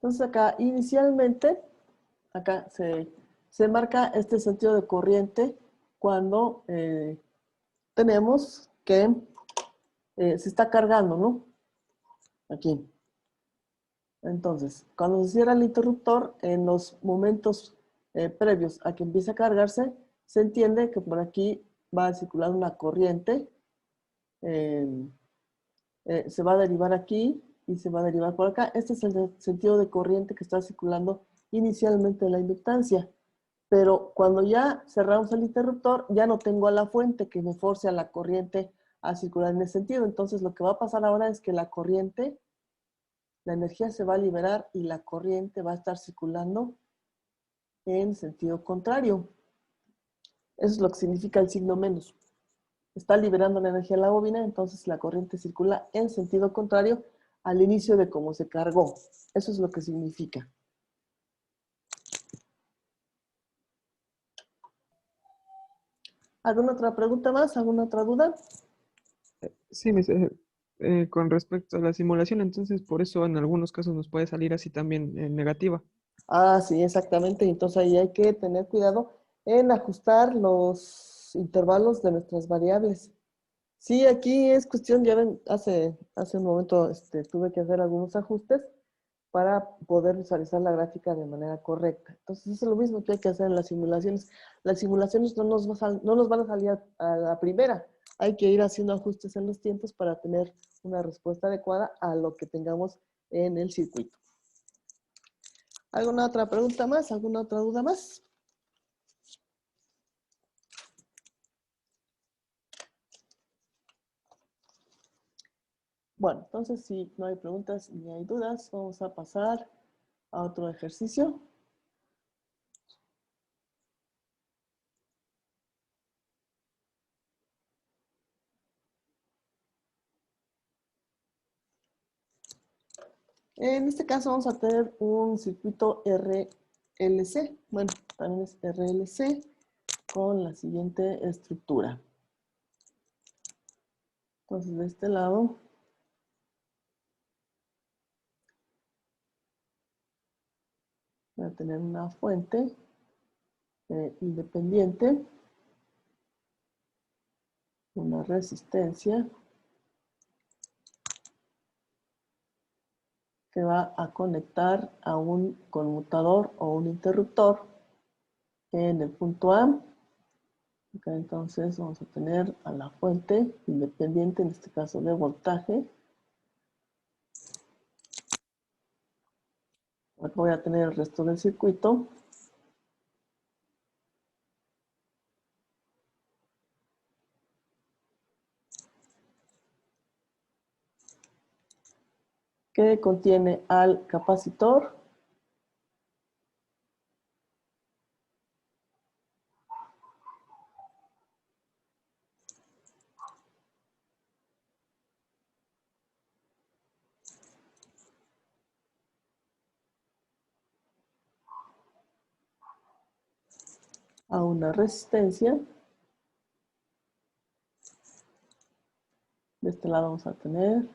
Entonces acá inicialmente, acá se marca este sentido de corriente cuando tenemos que se está cargando, ¿no? Aquí. Entonces, cuando se cierra el interruptor, en los momentos previos a que empiece a cargarse, se entiende que por aquí va a circular una corriente, eh, se va a derivar aquí y se va a derivar por acá. Este es el sentido de corriente que está circulando inicialmente en la inductancia. Pero cuando ya cerramos el interruptor, ya no tengo a la fuente que me force a la corriente a circular en ese sentido. Entonces, lo que va a pasar ahora es que la corriente, la energía se va a liberar y la corriente va a estar circulando en sentido contrario. Eso es lo que significa el signo menos. Está liberando la energía en la bobina, entonces la corriente circula en sentido contrario al inicio de cómo se cargó. Eso es lo que significa. ¿Alguna otra pregunta más? ¿Alguna otra duda? Sí, Miss. Con respecto a la simulación, entonces, por eso en algunos casos nos puede salir así también negativa. Ah, sí, exactamente. Entonces ahí hay que tener cuidado en ajustar los intervalos de nuestras variables. Sí, aquí es cuestión, ya ven, hace un momento tuve que hacer algunos ajustes para poder visualizar la gráfica de manera correcta. Entonces es lo mismo que hay que hacer en las simulaciones. Las simulaciones no nos van a salir a la primera. Hay que ir haciendo ajustes en los tiempos para tener una respuesta adecuada a lo que tengamos en el circuito. ¿Alguna otra pregunta más? ¿Alguna otra duda más? Bueno, entonces si no hay preguntas ni hay dudas, vamos a pasar a otro ejercicio. En este caso vamos a tener un circuito RLC. Bueno, también es RLC con la siguiente estructura. Entonces, de este lado voy a tener una fuente independiente, una resistencia que va a conectar a un conmutador o un interruptor en el punto A. Acá entonces vamos a tener a la fuente independiente, en este caso de voltaje. Acá voy a tener el resto del circuito. Que contiene al capacitor, a una resistencia De este lado vamos a tener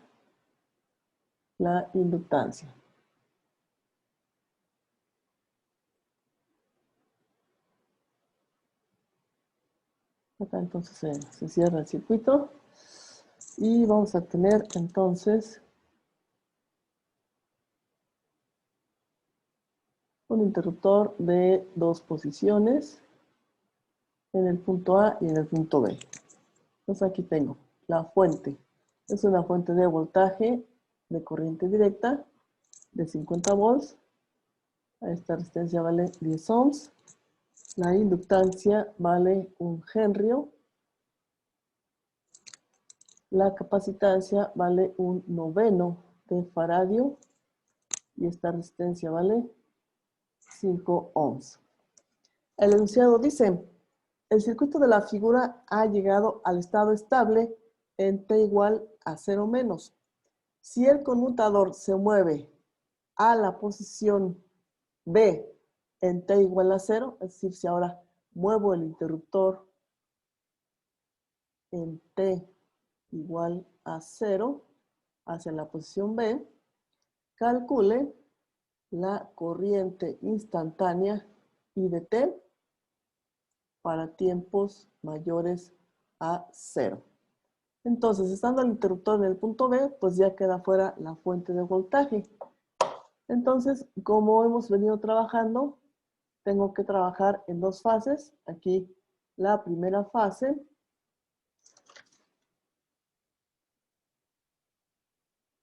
la inductancia. Acá entonces se cierra el circuito. Y vamos a tener entonces un interruptor de 2 posiciones en el punto A y en el punto B. Entonces aquí tengo la fuente. Es una fuente de voltaje de corriente directa de 50 volts. Esta resistencia vale 10 ohms. La inductancia vale 1 henrio. La capacitancia vale 1/9 de faradio. Y esta resistencia vale 5 ohms. El enunciado dice: el circuito de la figura ha llegado al estado estable en T igual a 0 menos. Si el conmutador se mueve a la posición B en T igual a 0, es decir, si ahora muevo el interruptor en T igual a 0 hacia la posición B, calcule la corriente instantánea I de T para tiempos mayores a 0. Entonces, estando el interruptor en el punto B, pues ya queda fuera la fuente de voltaje. Entonces, como hemos venido trabajando, tengo que trabajar en 2 fases. Aquí la primera fase.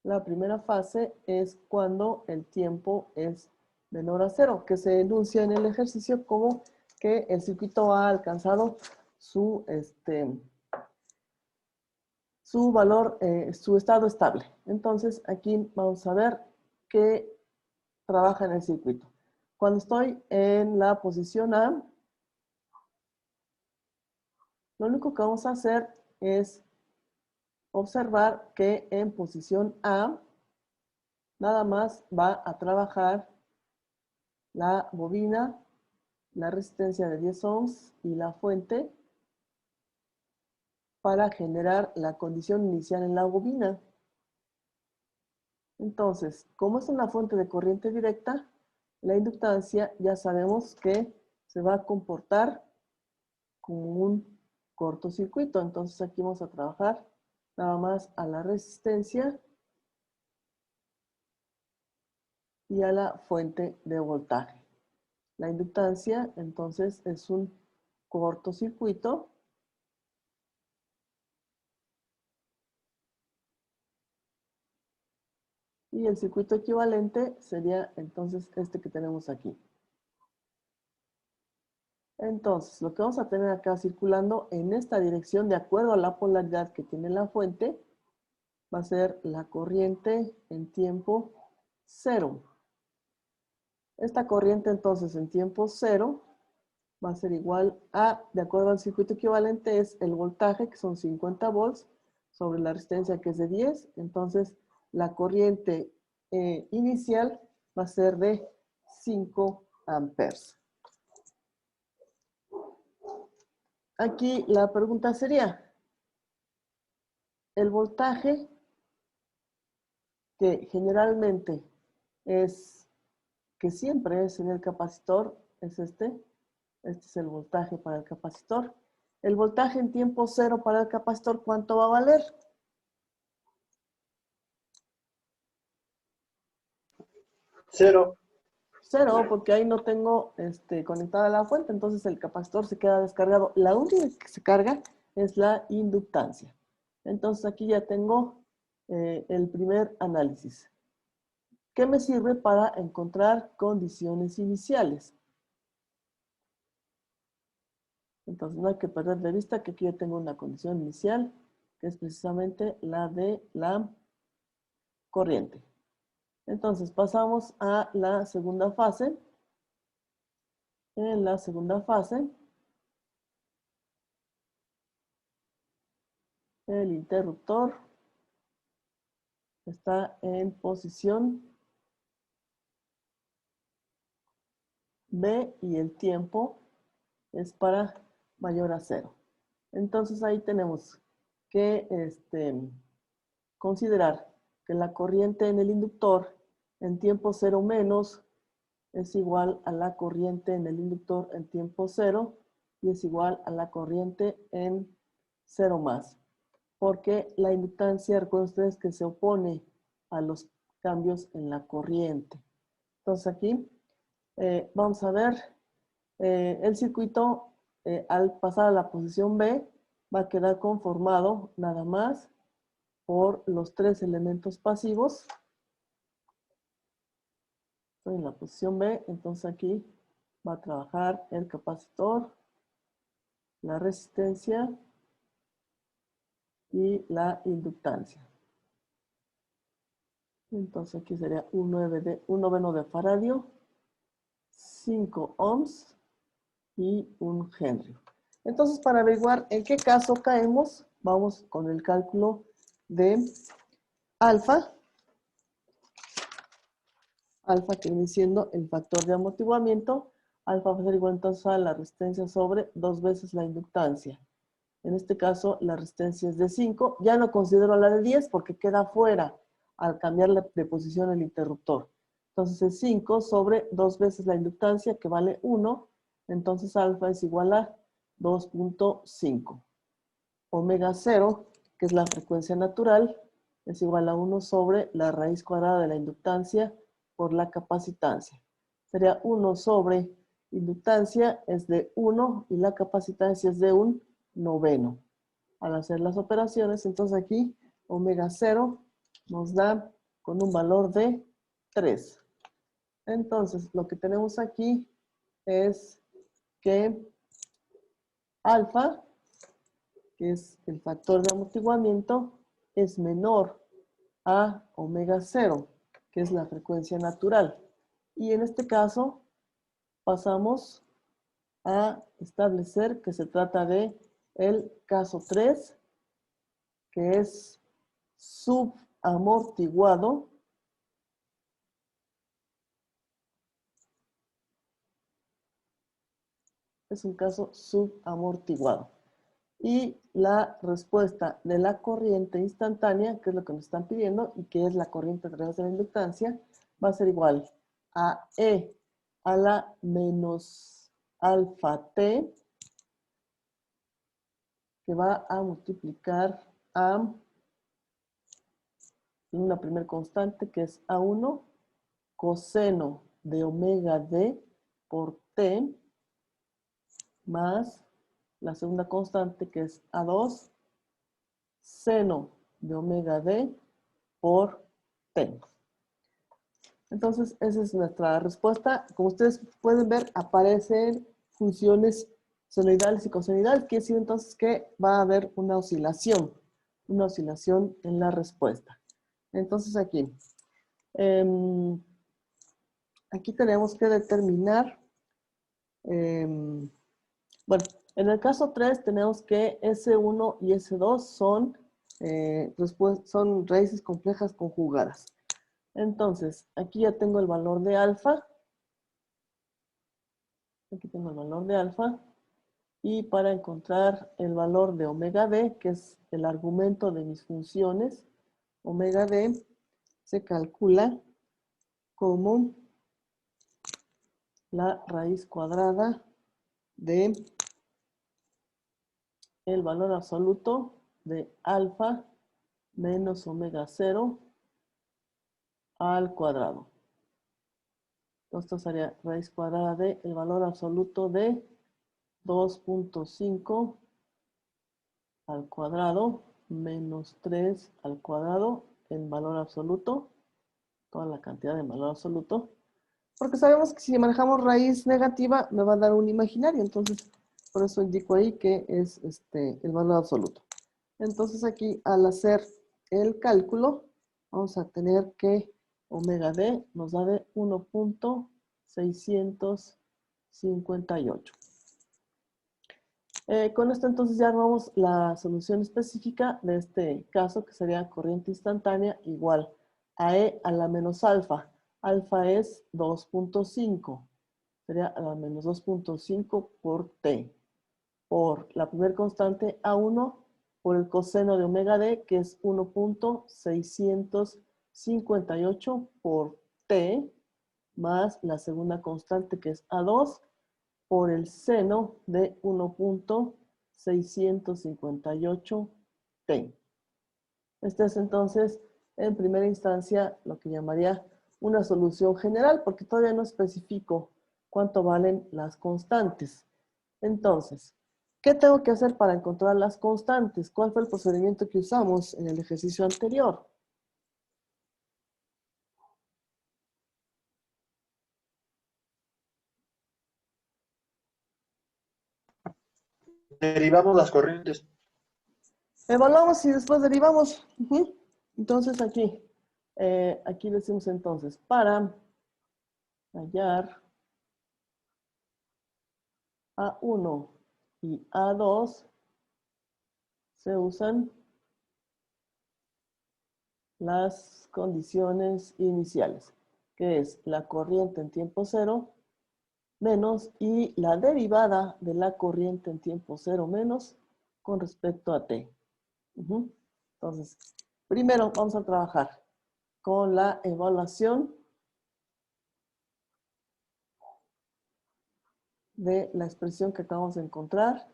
La primera fase es cuando el tiempo es menor a 0, que se enuncia en el ejercicio como que el circuito ha alcanzado su valor, su estado estable. Entonces, aquí vamos a ver qué trabaja en el circuito. Cuando estoy en la posición A, lo único que vamos a hacer es observar que en posición A nada más va a trabajar la bobina, la resistencia de 10 ohms y la fuente para generar la condición inicial en la bobina. Entonces, como es una fuente de corriente directa, la inductancia ya sabemos que se va a comportar como un cortocircuito. Entonces aquí vamos a trabajar nada más a la resistencia y a la fuente de voltaje. La inductancia entonces es un cortocircuito y el circuito equivalente sería entonces este que tenemos aquí. Entonces, lo que vamos a tener acá circulando en esta dirección, de acuerdo a la polaridad que tiene la fuente, va a ser la corriente en tiempo 0. Esta corriente entonces en tiempo 0 va a ser igual a, de acuerdo al circuito equivalente, es el voltaje, que son 50 volts, sobre la resistencia, que es de 10. Entonces, la corriente inicial va a ser de 5 amperes. Aquí la pregunta sería, el voltaje que generalmente es, que siempre es en el capacitor, es este es el voltaje para el capacitor. El voltaje en tiempo 0 para el capacitor, ¿cuánto va a valer? 0. 0, porque ahí no tengo conectada la fuente, entonces el capacitor se queda descargado. La única que se carga es la inductancia. Entonces aquí ya tengo el primer análisis. ¿Qué me sirve para encontrar condiciones iniciales? Entonces no hay que perder de vista que aquí yo tengo una condición inicial, que es precisamente la de la corriente. Entonces pasamos a la segunda fase. En la segunda fase, el interruptor está en posición B y el tiempo es para mayor a 0. Entonces ahí tenemos que considerar que la corriente en el inductor en tiempo cero menos es igual a la corriente en el inductor en tiempo cero y es igual a la corriente en cero más. Porque la inductancia, recuerden ustedes que se opone a los cambios en la corriente. Entonces aquí vamos a ver el circuito al pasar a la posición B va a quedar conformado nada más por los tres elementos pasivos. Estoy en la posición B, entonces aquí va a trabajar el capacitor, la resistencia y la inductancia. Entonces aquí sería un noveno de faradio, 5 ohms y un Henry. Entonces, para averiguar en qué caso caemos, vamos con el cálculo de alfa. Alfa que viene siendo el factor de amortiguamiento. Alfa va a ser igual entonces a la resistencia sobre 2 veces la inductancia. En este caso, la resistencia es de 5. Ya no considero la de 10 porque queda fuera al cambiarle de posición el interruptor. Entonces es 5 sobre 2 veces la inductancia, que vale 1. Entonces alfa es igual a 2.5. Omega 0, que es la frecuencia natural, es igual a 1 sobre la raíz cuadrada de la inductancia por la capacitancia. Sería 1 sobre inductancia es de 1 y la capacitancia es de un noveno. Al hacer las operaciones, entonces aquí omega 0 nos da con un valor de 3. Entonces, lo que tenemos aquí es que alfa, que es el factor de amortiguamiento, es menor a omega 0, que es la frecuencia natural. Y en este caso, pasamos a establecer que se trata de el caso 3, que es subamortiguado. Es un caso subamortiguado. Y la respuesta de la corriente instantánea, que es lo que nos están pidiendo, y que es la corriente a través de la inductancia, va a ser igual a E a la menos alfa T, que va a multiplicar a una primera constante, que es A1, coseno de omega D por T, más la segunda constante, que es A2, seno de omega D por T. Entonces, esa es nuestra respuesta. Como ustedes pueden ver, aparecen funciones senoidales y cosenoidales. Quiere decir entonces que va a haber una oscilación en la respuesta. Entonces aquí, aquí tenemos que determinar, bueno, en el caso 3 tenemos que S1 y S2 son, son raíces complejas conjugadas. Entonces, aquí ya tengo el valor de alfa. Aquí tengo el valor de alfa. Y para encontrar el valor de omega d, que es el argumento de mis funciones, omega d se calcula como la raíz cuadrada de el valor absoluto de alfa menos omega 0 al cuadrado. Entonces, esto sería raíz cuadrada de el valor absoluto de 2.5 al cuadrado menos 3 al cuadrado en valor absoluto, toda la cantidad de valor absoluto, porque sabemos que si manejamos raíz negativa me va a dar un imaginario, entonces por eso indico ahí que es el valor absoluto. Entonces aquí al hacer el cálculo vamos a tener que omega d nos da de 1.658. Con esto entonces ya armamos la solución específica de este caso, que sería corriente instantánea igual a E a la menos alfa. Alfa es 2.5. Sería a la menos 2.5 por T. Por la primera constante A1, por el coseno de omega d, que es 1.658 por t, más la segunda constante, que es A2, por el seno de 1.658t. Este es entonces, en primera instancia, lo que llamaría una solución general, porque todavía no especifico cuánto valen las constantes. Entonces, ¿qué tengo que hacer para encontrar las constantes? ¿Cuál fue el procedimiento que usamos en el ejercicio anterior? Derivamos las corrientes. Evaluamos y después derivamos. Entonces aquí decimos entonces, para hallar A1 y A2 se usan las condiciones iniciales, que es la corriente en tiempo cero menos y la derivada de la corriente en tiempo cero menos con respecto a t. Entonces, primero vamos a trabajar con la evaluación de la expresión que acabamos de encontrar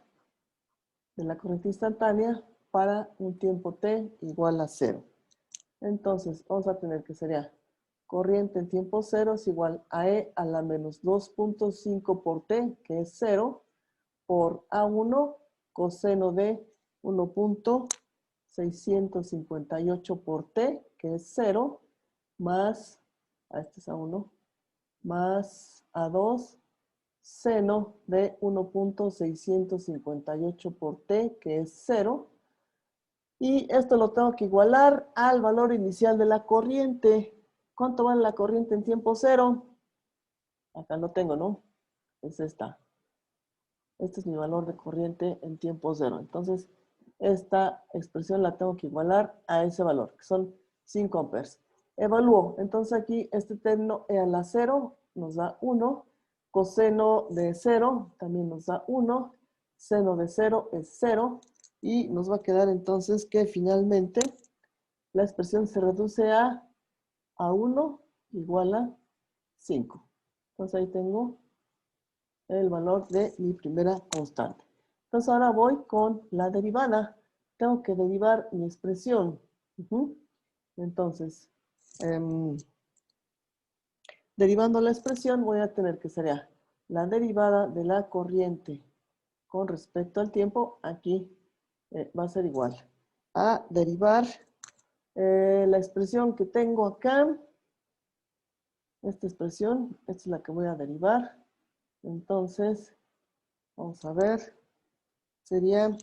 de la corriente instantánea para un tiempo t igual a 0. Entonces, vamos a tener que sería corriente en tiempo 0 es igual a e a la menos 2.5 por t, que es 0, por A1 coseno de 1.658 por t, que es 0, más, este es A1, más A2 seno de 1.658 por t, que es 0. Y esto lo tengo que igualar al valor inicial de la corriente. ¿Cuánto vale la corriente en tiempo cero? Acá lo tengo, ¿no? Es esta. Este es mi valor de corriente en tiempo cero. Entonces, esta expresión la tengo que igualar a ese valor, que son 5 amperes. Evalúo. Entonces aquí este término e a la 0 nos da 1. Coseno de 0 también nos da 1. Seno de 0 es 0. Y nos va a quedar entonces que finalmente la expresión se reduce a 1 igual a 5. Entonces ahí tengo el valor de mi primera constante. Entonces ahora voy con la derivada. Tengo que derivar mi expresión. Entonces, derivando la expresión voy a tener que sería la derivada de la corriente con respecto al tiempo. Aquí va a ser igual a derivar la expresión que tengo acá. Esta expresión, esta es la que voy a derivar. Entonces, vamos a ver. Sería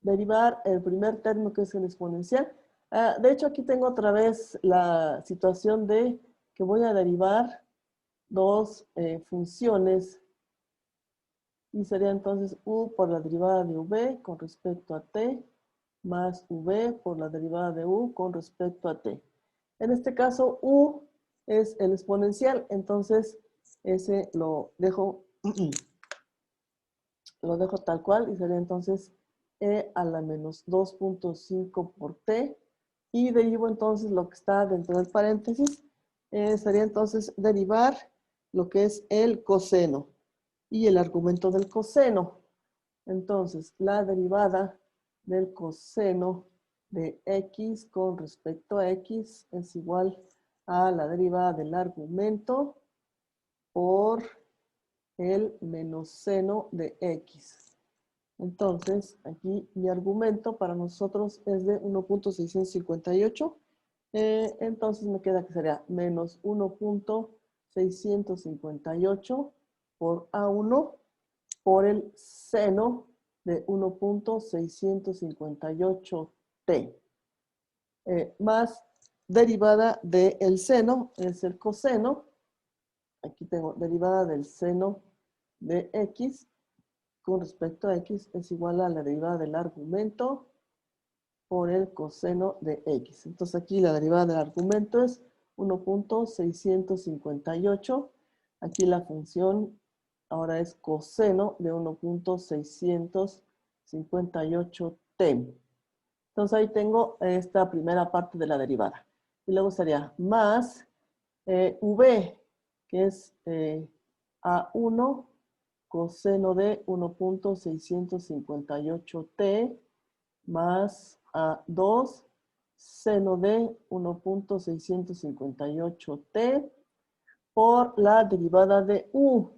derivar el primer término, que es el exponencial. De hecho, aquí tengo otra vez la situación de que voy a derivar dos funciones. Y sería entonces u por la derivada de v con respecto a t, más v por la derivada de u con respecto a t. En este caso, u es el exponencial, entonces ese lo dejo tal cual y sería entonces e a la menos 2.5 por t, y derivo entonces lo que está dentro del paréntesis, sería entonces derivar lo que es el coseno y el argumento del coseno. Entonces, la derivada del coseno de x con respecto a x es igual a la derivada del argumento por el menos seno de x. Entonces, aquí mi argumento para nosotros es de 1.658. Entonces me queda que sería menos 1.658 por A1 por el seno de 1.658t. Más derivada del seno es el coseno. Aquí tengo derivada del seno de x con respecto a x es igual a la derivada del argumento por el coseno de x. Entonces aquí la derivada del argumento es 1.658. Aquí la función ahora es coseno de 1.658 t. Entonces ahí tengo esta primera parte de la derivada. Y luego sería más v, que es A1 coseno de 1.658t más A2 seno de 1.658t por la derivada de u.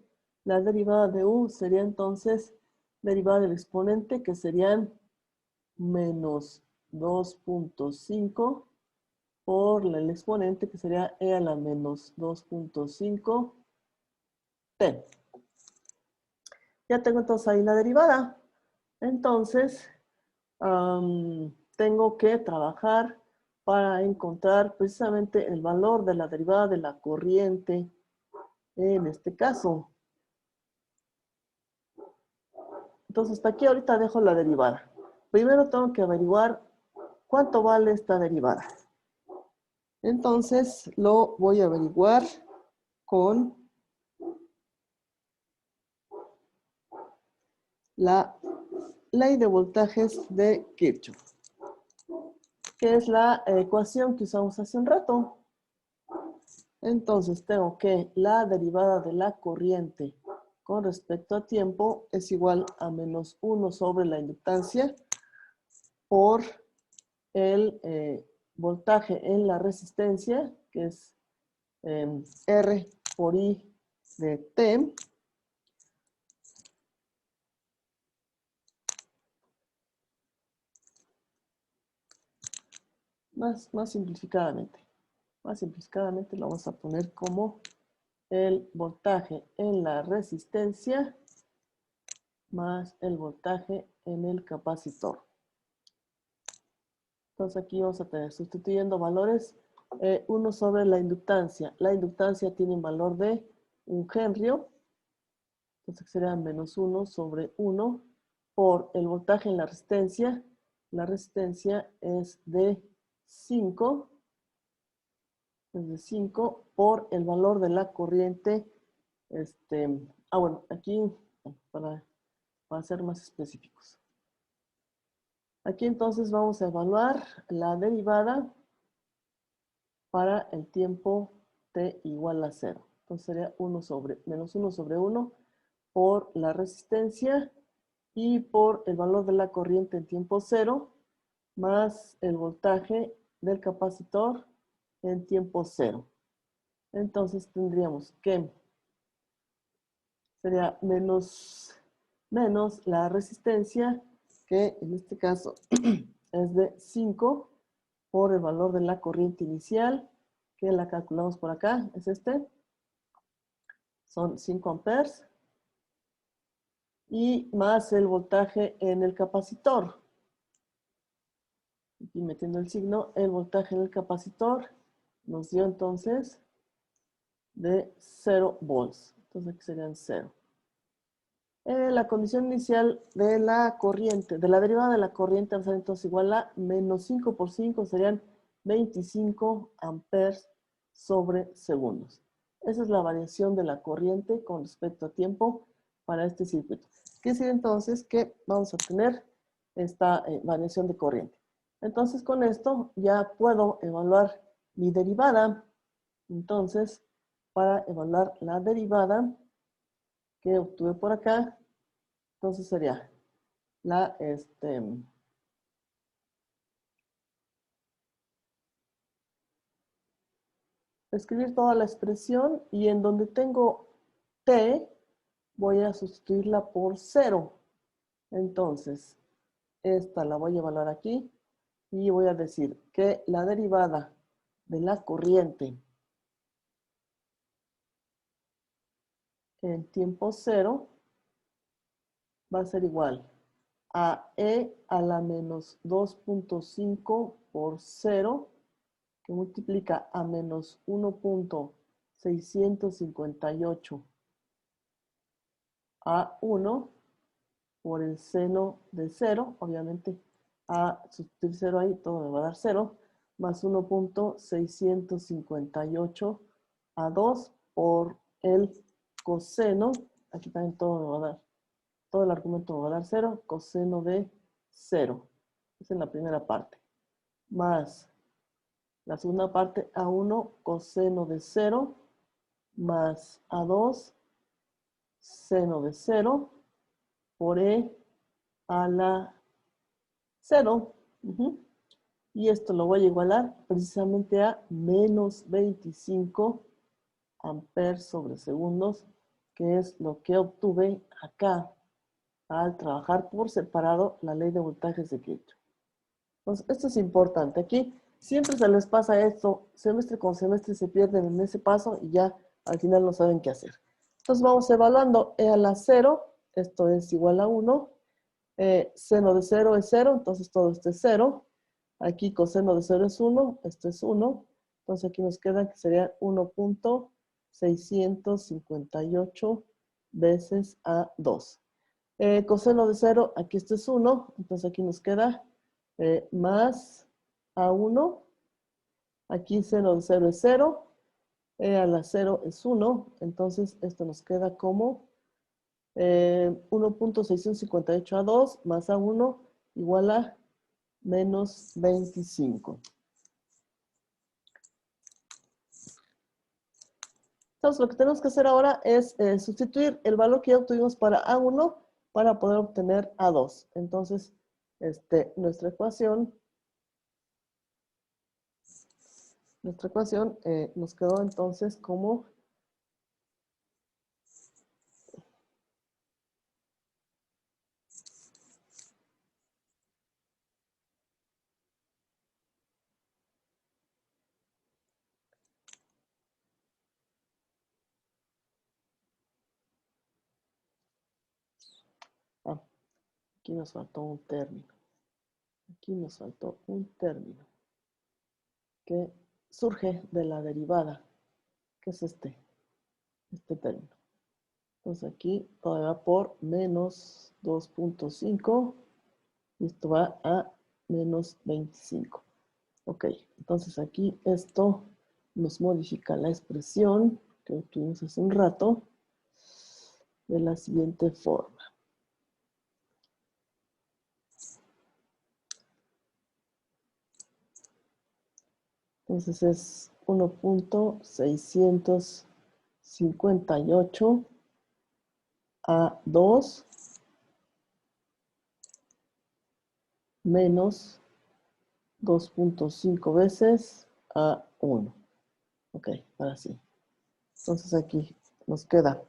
La derivada de u sería entonces derivada del exponente, que serían menos 2.5 por el exponente, que sería e a la menos 2.5 t. Ya tengo entonces ahí la derivada. Entonces, tengo que trabajar para encontrar precisamente el valor de la derivada de la corriente en este caso. Entonces, hasta aquí ahorita dejo la derivada. Primero tengo que averiguar cuánto vale esta derivada. Entonces, lo voy a averiguar con la ley de voltajes de Kirchhoff, que es la ecuación que usamos hace un rato. Entonces, tengo que la derivada de la corriente con respecto a tiempo es igual a menos 1 sobre la inductancia por el voltaje en la resistencia, que es R por I de T, más simplificadamente. Más simplificadamente lo vamos a poner como el voltaje en la resistencia más el voltaje en el capacitor. Entonces aquí vamos a tener sustituyendo valores 1 sobre la inductancia. La inductancia tiene un valor de 1 henrio. Entonces sería menos 1 sobre 1 por el voltaje en la resistencia. La resistencia es de 5. Es de 5 por el valor de la corriente. Bueno, aquí para ser más específicos. Aquí entonces vamos a evaluar la derivada para el tiempo t igual a 0. Entonces sería menos 1 sobre 1 por la resistencia y por el valor de la corriente en tiempo 0 más el voltaje del capacitor en tiempo 0. Entonces tendríamos que sería menos la resistencia, que en este caso es de 5 por el valor de la corriente inicial, que la calculamos por acá, es son 5 amperes, y más el voltaje en el capacitor. Aquí metiendo el signo, el voltaje en el capacitor nos dio entonces de 0 volts. Entonces aquí serían 0. La condición inicial de la corriente, de la derivada de la corriente, va a ser entonces igual a menos 5 por 5, serían 25 amperes sobre segundos. Esa es la variación de la corriente con respecto a tiempo para este circuito. Quiere decir entonces que vamos a tener esta variación de corriente. Entonces con esto ya puedo evaluar mi derivada. Entonces, para evaluar la derivada que obtuve por acá, entonces sería escribir toda la expresión, y en donde tengo t voy a sustituirla por 0. Entonces, esta la voy a evaluar aquí y voy a decir que la derivada de la corriente en tiempo 0 va a ser igual a e a la menos 2.5 por 0, que multiplica a menos 1.658 a 1 por el seno de 0, obviamente a sustituir 0 ahí, todo me va a dar 0, más 1.658 a 2 por el coseno, aquí también todo me va a dar, todo el argumento me va a dar 0, coseno de 0. es en la primera parte, más la segunda parte A1 coseno de 0 más A2 seno de 0 por E a la 0. Y esto lo voy a igualar precisamente a menos 25 amperes sobre segundos, que es lo que obtuve acá al trabajar por separado la ley de voltajes de Kirchhoff. Entonces, esto es importante. Aquí siempre se les pasa esto, semestre con semestre se pierden en ese paso y ya al final no saben qué hacer. Entonces vamos evaluando E a la 0, esto es igual a 1, seno de 0 es 0, entonces todo esto es 0. Aquí coseno de 0 es 1, esto es 1. Entonces aquí nos queda que sería 1.658 veces a 2. Coseno de 0, aquí esto es 1, entonces aquí nos queda más a 1. Aquí seno de 0 es 0, E a la 0 es 1, entonces esto nos queda como 1.658 a 2 más a 1 igual a menos 25. Entonces, lo que tenemos que hacer ahora es sustituir el valor que ya obtuvimos para A1 para poder obtener A2. Entonces, nuestra ecuación nos quedó entonces como aquí nos faltó un término. Aquí nos faltó un término que surge de la derivada, que es este término. Entonces aquí todo va por menos 2.5 y esto va a menos 25. Ok, entonces aquí esto nos modifica la expresión que obtuvimos hace un rato de la siguiente forma. Entonces es 1.658 a 2 menos 2.5 veces a 1. Ok, ahora sí. Entonces aquí nos queda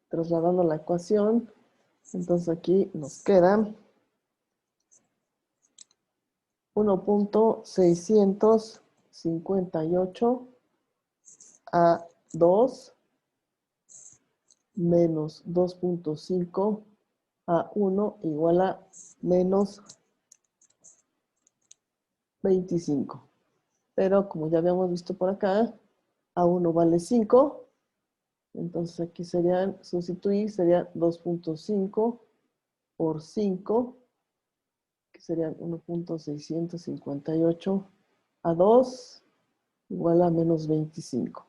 trasladando la ecuación. Entonces aquí nos queda 1.658 a 2 menos 2.5 a 1 igual a menos 25. Pero como ya habíamos visto por acá, A1 vale 5. Entonces aquí serían, sustituir, sería 2.5 por 5, que serían 1.658 a 2 igual a menos 25.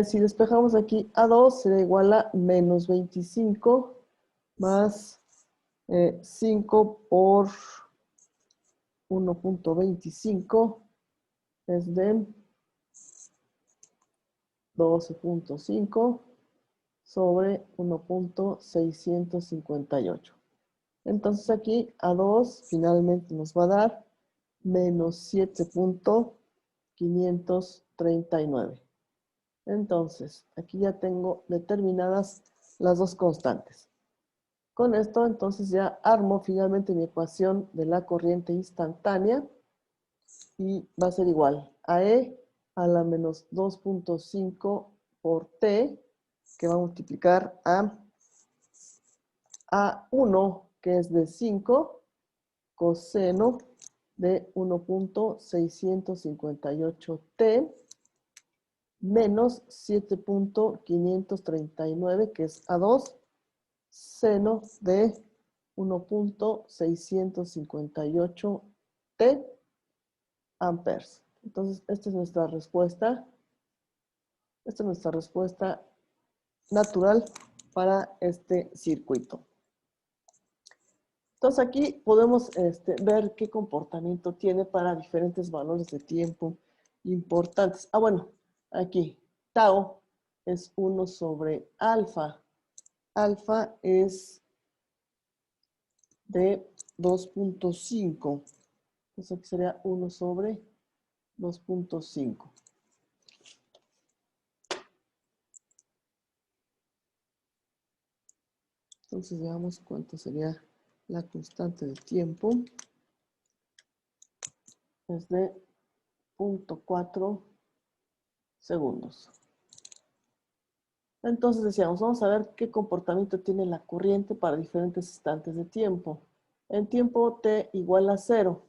Si despejamos aquí A2 será igual a menos 25 más 5 por 1.25 es de 12.5 sobre 1.658. Entonces aquí A2 finalmente nos va a dar menos 7.539. Entonces, aquí ya tengo determinadas las dos constantes. Con esto, entonces ya armo finalmente mi ecuación de la corriente instantánea y va a ser igual a E a la menos 2.5 por T, que va a multiplicar a A1, que es de 5, coseno de 1.658T, menos 7.539, que es A2, seno de 1.658T amperes. Entonces, esta es nuestra respuesta. Esta es nuestra respuesta natural para este circuito. Entonces aquí podemos ver qué comportamiento tiene para diferentes valores de tiempo importantes. Ah, bueno, aquí tau es 1 sobre alfa. Alfa es de 2.5. Entonces aquí sería 1 sobre 2.5. Entonces veamos cuánto sería la constante de tiempo. Es de 0.4 segundos. Entonces decíamos, vamos a ver qué comportamiento tiene la corriente para diferentes instantes de tiempo. En tiempo t igual a 0.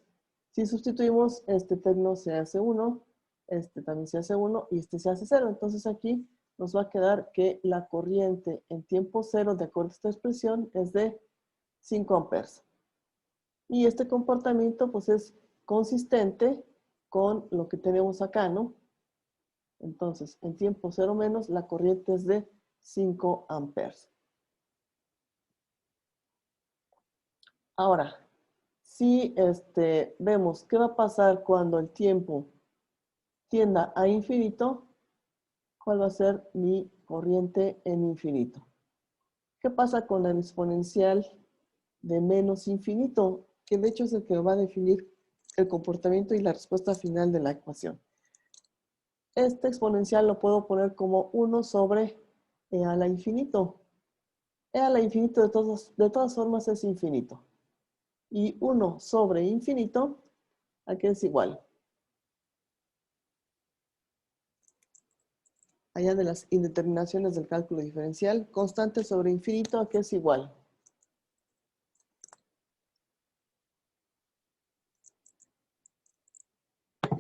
Si sustituimos, este término se hace 1, este también se hace 1 y este se hace 0. Entonces aquí nos va a quedar que la corriente en tiempo 0, de acuerdo a esta expresión, es de 5 amperes. Y este comportamiento pues es consistente con lo que tenemos acá, ¿no? Entonces, en tiempo 0 menos, la corriente es de 5 amperes. Ahora, si vemos qué va a pasar cuando el tiempo tienda a infinito, ¿cuál va a ser mi corriente en infinito? ¿Qué pasa con la exponencial de menos infinito? Que de hecho es el que va a definir el comportamiento y la respuesta final de la ecuación. Este exponencial lo puedo poner como 1 sobre e a la infinito. E a la infinito de todas formas es infinito. Y 1 sobre infinito, ¿a qué es igual? Allá de las indeterminaciones del cálculo diferencial, constante sobre infinito, ¿a qué es igual?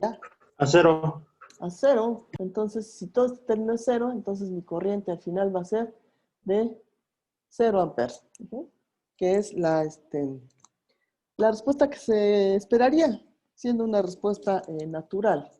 ¿Ya? A 0. A 0. Entonces, si todo este término es 0, entonces mi corriente al final va a ser de 0 amperes. Que es la respuesta que se esperaría, siendo una respuesta natural.